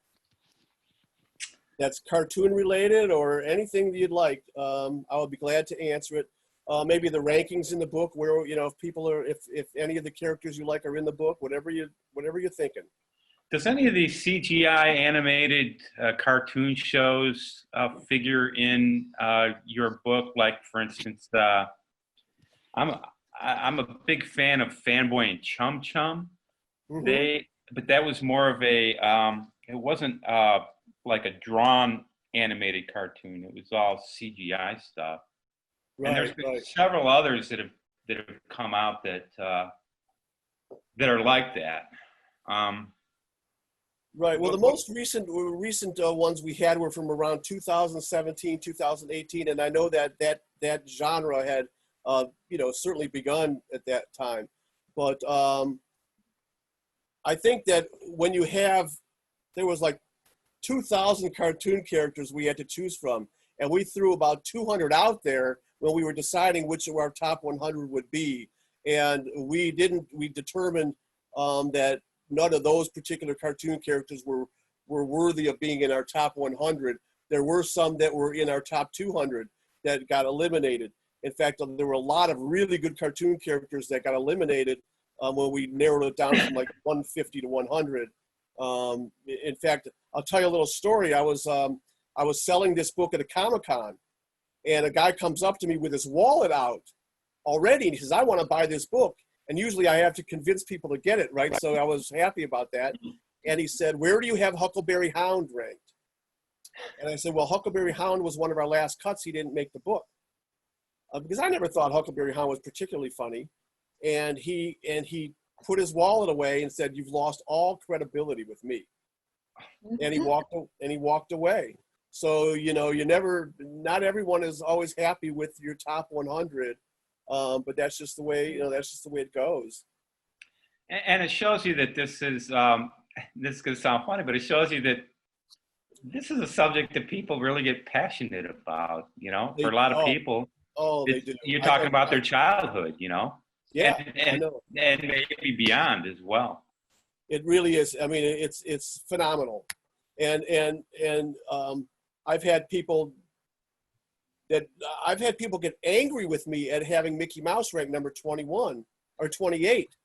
A: That's cartoon related or anything that you'd like. I would be glad to answer it. Maybe the rankings in the book, where if people are, if any of the characters you like are in the book, whatever you're thinking. Does
C: any of these CGI animated cartoon shows figure in your book? Like, for instance, I'm a big fan of Fanboy and Chum Chum. Mm-hmm. But that was more of a it wasn't like a drawn animated cartoon. It was all CGI stuff. Right, and there's been several others that have come out that are like that. Right. Well, the most recent ones we had were from around 2017, 2018, and I know that genre had certainly begun at that time. But I think that when you there was like 2,000 cartoon characters we had to choose from, and we threw about 200 out there when we were deciding which of our top 100 would be, and we determined that none of those particular cartoon characters were worthy of being in our top 100. There were some that were in our top 200 that got eliminated. In fact, there were a lot of really good cartoon characters that got eliminated when we narrowed it down from like 150 to 100. In fact, I'll tell you a little story. I was selling this book at a Comic-Con, and a guy comes up to me with his wallet out already, and he says, "I want to buy this book." And usually I have to convince people to get it, right? So I was happy about that. And he said, "Where do you have Huckleberry Hound ranked?" And I said, "Well, Huckleberry Hound was one of our last cuts. He didn't make the book." Because I never thought Huckleberry Hound was particularly funny. And he put his wallet away and said, "You've lost all credibility with me." And he walked away. So, not everyone is always happy with your top 100. But that's just the way, it goes. And it shows you that this is, this is going to sound funny, but it shows you that this is a subject that people really get passionate about, for a lot of people. Oh, they do. You're talking about their childhood, Yeah, and maybe beyond as well. It really is. I mean, it's phenomenal. And I've had people get angry with me at having Mickey Mouse ranked number 21 or 28.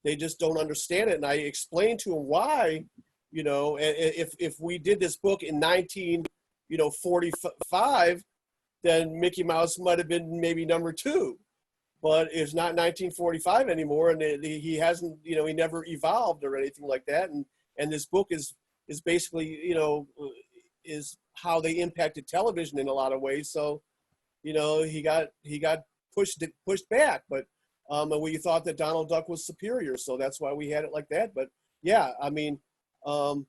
C: They just don't understand it. And I explained to them why, you know, and if we did this book in 1945, then Mickey Mouse might have been maybe number 2. But it's not 1945 anymore, and he hasn't, you know, he never evolved or anything like that. And this book is basically, you know, is how they impacted television in a lot of ways. So, you know, he got pushed back, but and we thought that Donald Duck was superior, so that's why we had it like that. But yeah, I mean, you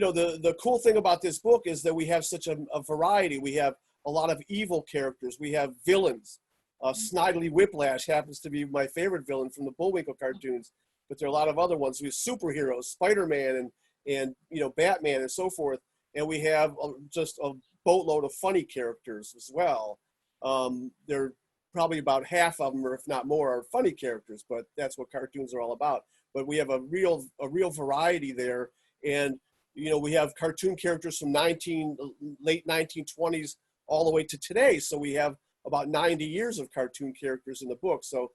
C: know, the cool thing about this book is that we have such a variety. We have a lot of evil characters. We have villains. Snidely Whiplash happens to be my favorite villain from the Bullwinkle cartoons, but there are a lot of other ones. We have superheroes, Spider-Man and you know, Batman and so forth, and we have just a boatload of funny characters as well. They're probably about half of them, or if not more, are funny characters, but that's what cartoons are all about. But we have a real variety there, and you know, we have cartoon characters from late 1920s all the way to today. So we have about 90 years of cartoon characters in the book. So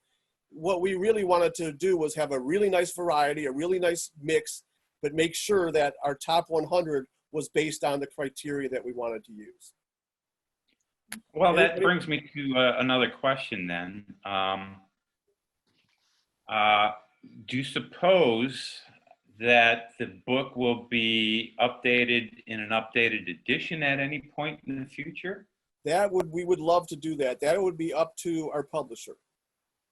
C: what we really wanted to do was have a really nice variety, a really nice mix, but make sure that our top 100 was based on the criteria that we wanted to use.
K: Well, that brings me to another question then. Do you suppose that the book will be updated in an updated edition at any point in the future?
C: We would love to do that. That would be up to our publisher.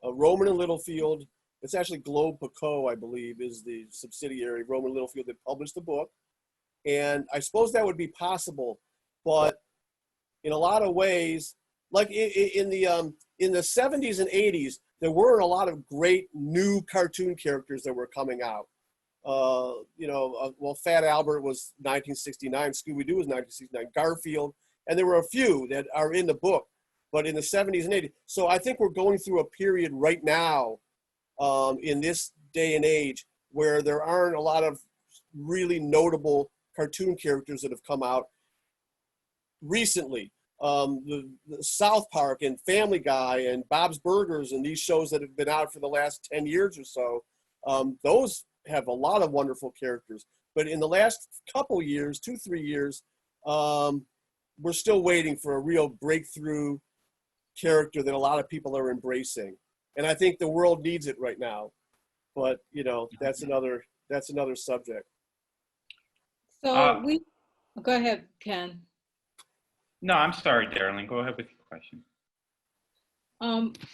C: Roman and Littlefield, it's actually Globe Pico, I believe, is the subsidiary, Roman and Littlefield, that published the book. And I suppose that would be possible, but in a lot of ways, like in the 70s and 80s, there weren't a lot of great new cartoon characters that were coming out. You know, well, Fat Albert was 1969, Scooby-Doo was 1969, Garfield, and there were a few that are in the book, but in the 70s and 80s. So I think we're going through a period right now in this day and age where there aren't a lot of really notable cartoon characters that have come out recently. The South Park and Family Guy and Bob's Burgers and these shows that have been out for the last 10 years or so, those have a lot of wonderful characters. But in the last couple years, 2-3 years, we're still waiting for a real breakthrough character that a lot of people are embracing. And I think the world needs it right now. But, you know, that's another subject.
D: So go ahead, Ken.
K: No, I'm sorry, Darlene. Go ahead with your question.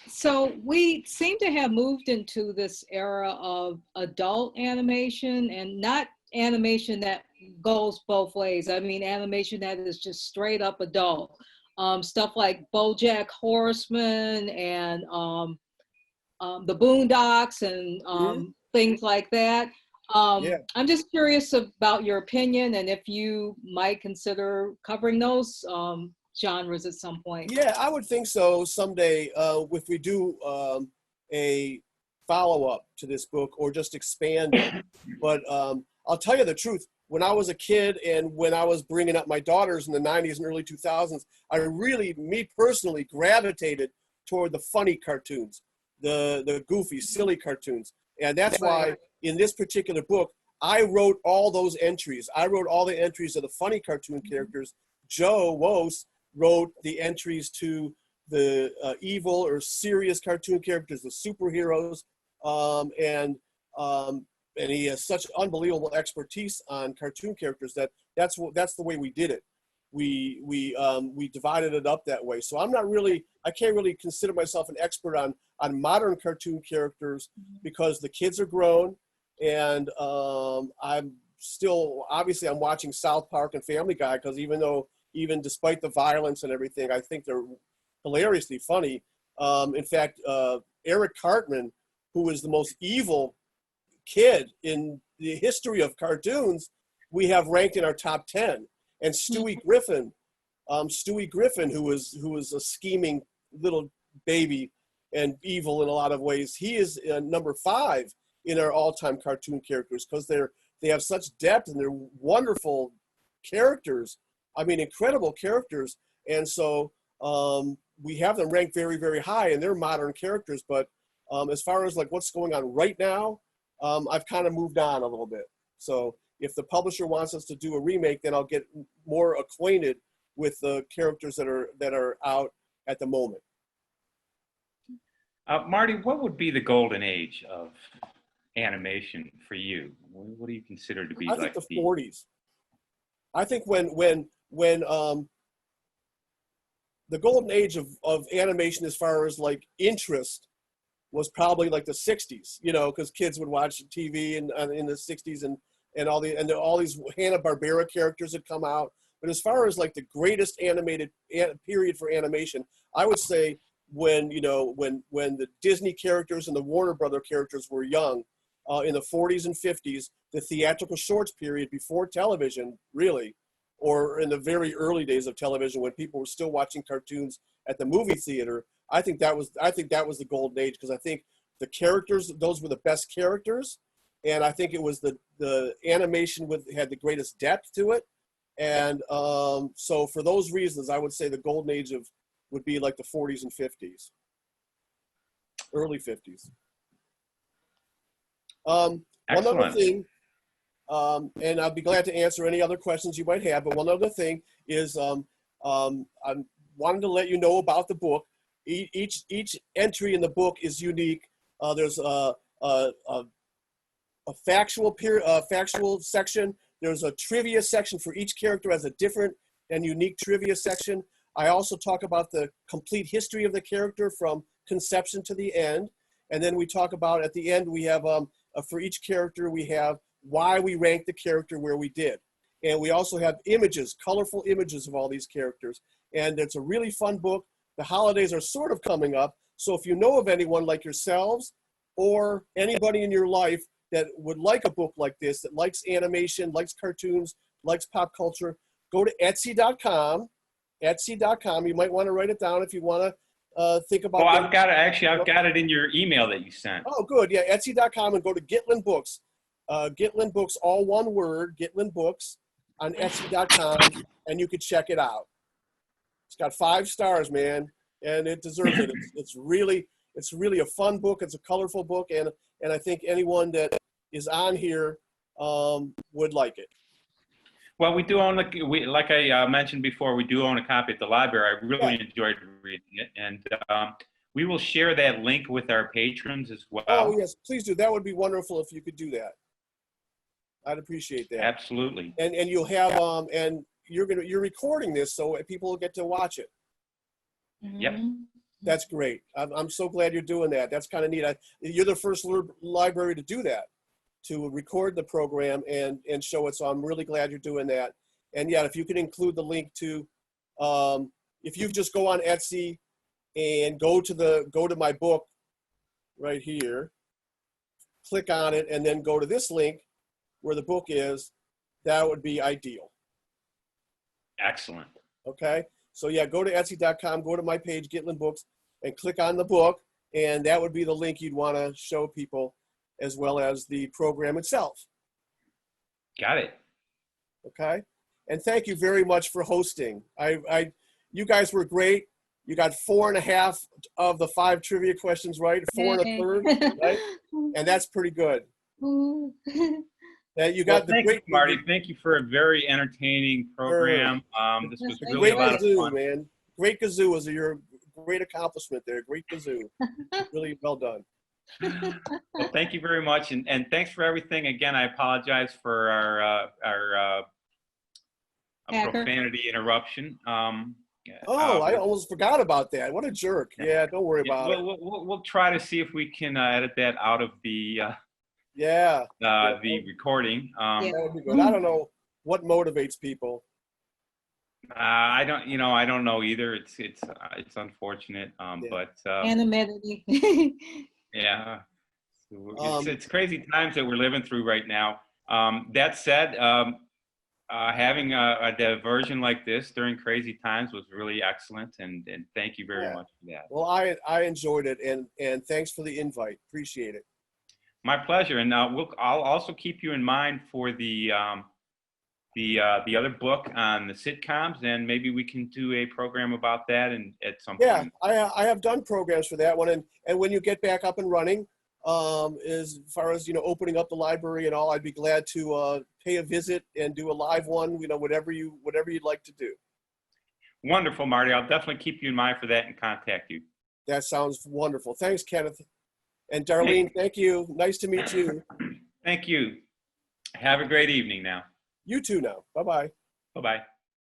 D: So we seem to have moved into this era of adult animation, and not animation that goes both ways. I mean, animation that is just straight up adult. Stuff like BoJack Horseman and the Boondocks and things like that. I'm just curious about your opinion and if you might consider covering those genres at some point.
C: Yeah, I would think so someday if we do a follow-up to this book or just expand it. But I'll tell you the truth. When I was a kid and when I was bringing up my daughters in the 90s and early 2000s, I really, me personally, gravitated toward the funny cartoons, the goofy, silly cartoons. And that's why in this particular book, I wrote all those entries. I wrote all the entries of the funny cartoon characters. Joe Wos wrote the entries to the evil or serious cartoon characters, the superheroes, and he has such unbelievable expertise on cartoon characters that's the way we did it. We divided it up that way. So I can't really consider myself an expert on modern cartoon characters because the kids are grown, and I'm still, obviously I'm watching South Park and Family Guy because even despite the violence and everything, I think they're hilariously funny. In fact, Eric Cartman, who is the most evil kid in the history of cartoons, we have ranked in our top 10. And Stewie Griffin, who was a scheming little baby and evil in a lot of ways, he is number 5 in our all-time cartoon characters because they have such depth and they're wonderful characters. I mean, incredible characters. And so we have them ranked very, very high, and they're modern characters. But as far as like what's going on right now, I've kind of moved on a little bit. So if the publisher wants us to do a remake, then I'll get more acquainted with the characters that are out at the moment.
K: Marty, what would be the golden age of animation for you? What do you consider to be
C: I
K: like
C: think the 40s. I think when the golden age of animation as far as like interest was probably like the 60s, you know, because kids would watch TV in the 60s and all these Hanna-Barbera characters had come out. But as far as like the greatest animated period for animation, I would say when the Disney characters and the Warner Brother characters were young, in the 40s and 50s, the theatrical shorts period before television, really, or in the very early days of television when people were still watching cartoons at the movie theater, I think that was the golden age, because I think the characters, those were the best characters, and I think it was the animation had the greatest depth to it, and so for those reasons, I would say the golden age would be like the 40s and 50s, early 50s. One other thing, and I'll be glad to answer any other questions you might have, but one other thing is I wanted to let you know about the book. Each entry in the book is unique. There's a factual section. There's a trivia section for each character, has a different and unique trivia section. I also talk about the complete history of the character from conception to the end. And then we talk about, at the end, we have, for each character, we have why we ranked the character where we did. And we also have images, colorful images of all these characters. And it's a really fun book. The holidays are sort of coming up. So if you know of anyone like yourselves or anybody in your life that would like a book like this, that likes animation, likes cartoons, likes pop culture, go to Etsy.com. Etsy.com. You might want to write it down if you want to think about.
K: Oh, I've got it in your email that you sent.
C: Oh, good. Yeah, Etsy.com, and go to Gitlin Books. Gitlin Books, all one word, Gitlin Books on Etsy.com, and you could check it out. It's got 5 stars, man, and it deserves it. It's really a fun book. It's a colorful book, and I think anyone that is on here would like it.
K: Well, we do own like I mentioned before, we do own a copy at the library. I really enjoyed reading it, and we will share that link with our patrons as well.
C: Oh yes, please do. That would be wonderful if you could do that. I'd appreciate that.
K: Absolutely.
C: And you'll have and you're recording this, so people will get to watch it.
K: Yep.
C: That's great. I'm so glad you're doing that. That's kind of neat. You're the first library to do that, to record the program and show it. So I'm really glad you're doing that. And yeah, if you can include the link to, if you just go on Etsy and go to my book right here, click on it, and then go to this link where the book is, that would be ideal.
K: Excellent.
C: Okay. So yeah, go to Etsy.com, go to my page, Gitlin Books, and click on the book, and that would be the link you'd want to show people, as well as the program itself.
K: Got it.
C: Okay. And thank you very much for hosting. You guys were great. You got 4.5 of the 5 trivia questions right, 4 1/3, right? And that's pretty good. You got the great,
K: Marty. Thank you for a very entertaining program. This was really a lot of fun,
C: man. Great kazoo was your great accomplishment there. Great kazoo. Really well done.
K: Well, thank you very much, and thanks for everything. Again, I apologize for our profanity interruption.
C: I almost forgot about that. What a jerk. Yeah, don't worry about it.
K: We'll try to see if we can edit that out of the the recording.
C: That would be good. I don't know what motivates people.
K: I don't know either. It's unfortunate, but
D: anonymity.
K: Yeah, it's crazy times that we're living through right now. That said, having a diversion like this during crazy times was really excellent, and thank you very much for that.
C: Well, I enjoyed it, and thanks for the invite. Appreciate it.
K: My pleasure, and I'll also keep you in mind for the other book on the sitcoms, and maybe we can do a program about that and at some point.
C: Yeah, I have done programs for that one, and when you get back up and running, as far as, you know, opening up the library and all, I'd be glad to pay a visit and do a live one, you know, whatever you'd like to do.
K: Wonderful, Marty. I'll definitely keep you in mind for that and contact you.
C: That sounds wonderful. Thanks, Kenneth. And Darlene, thank you. Nice to meet you.
K: Thank you. Have a great evening now.
C: You too now. Bye-bye.
K: Bye-bye.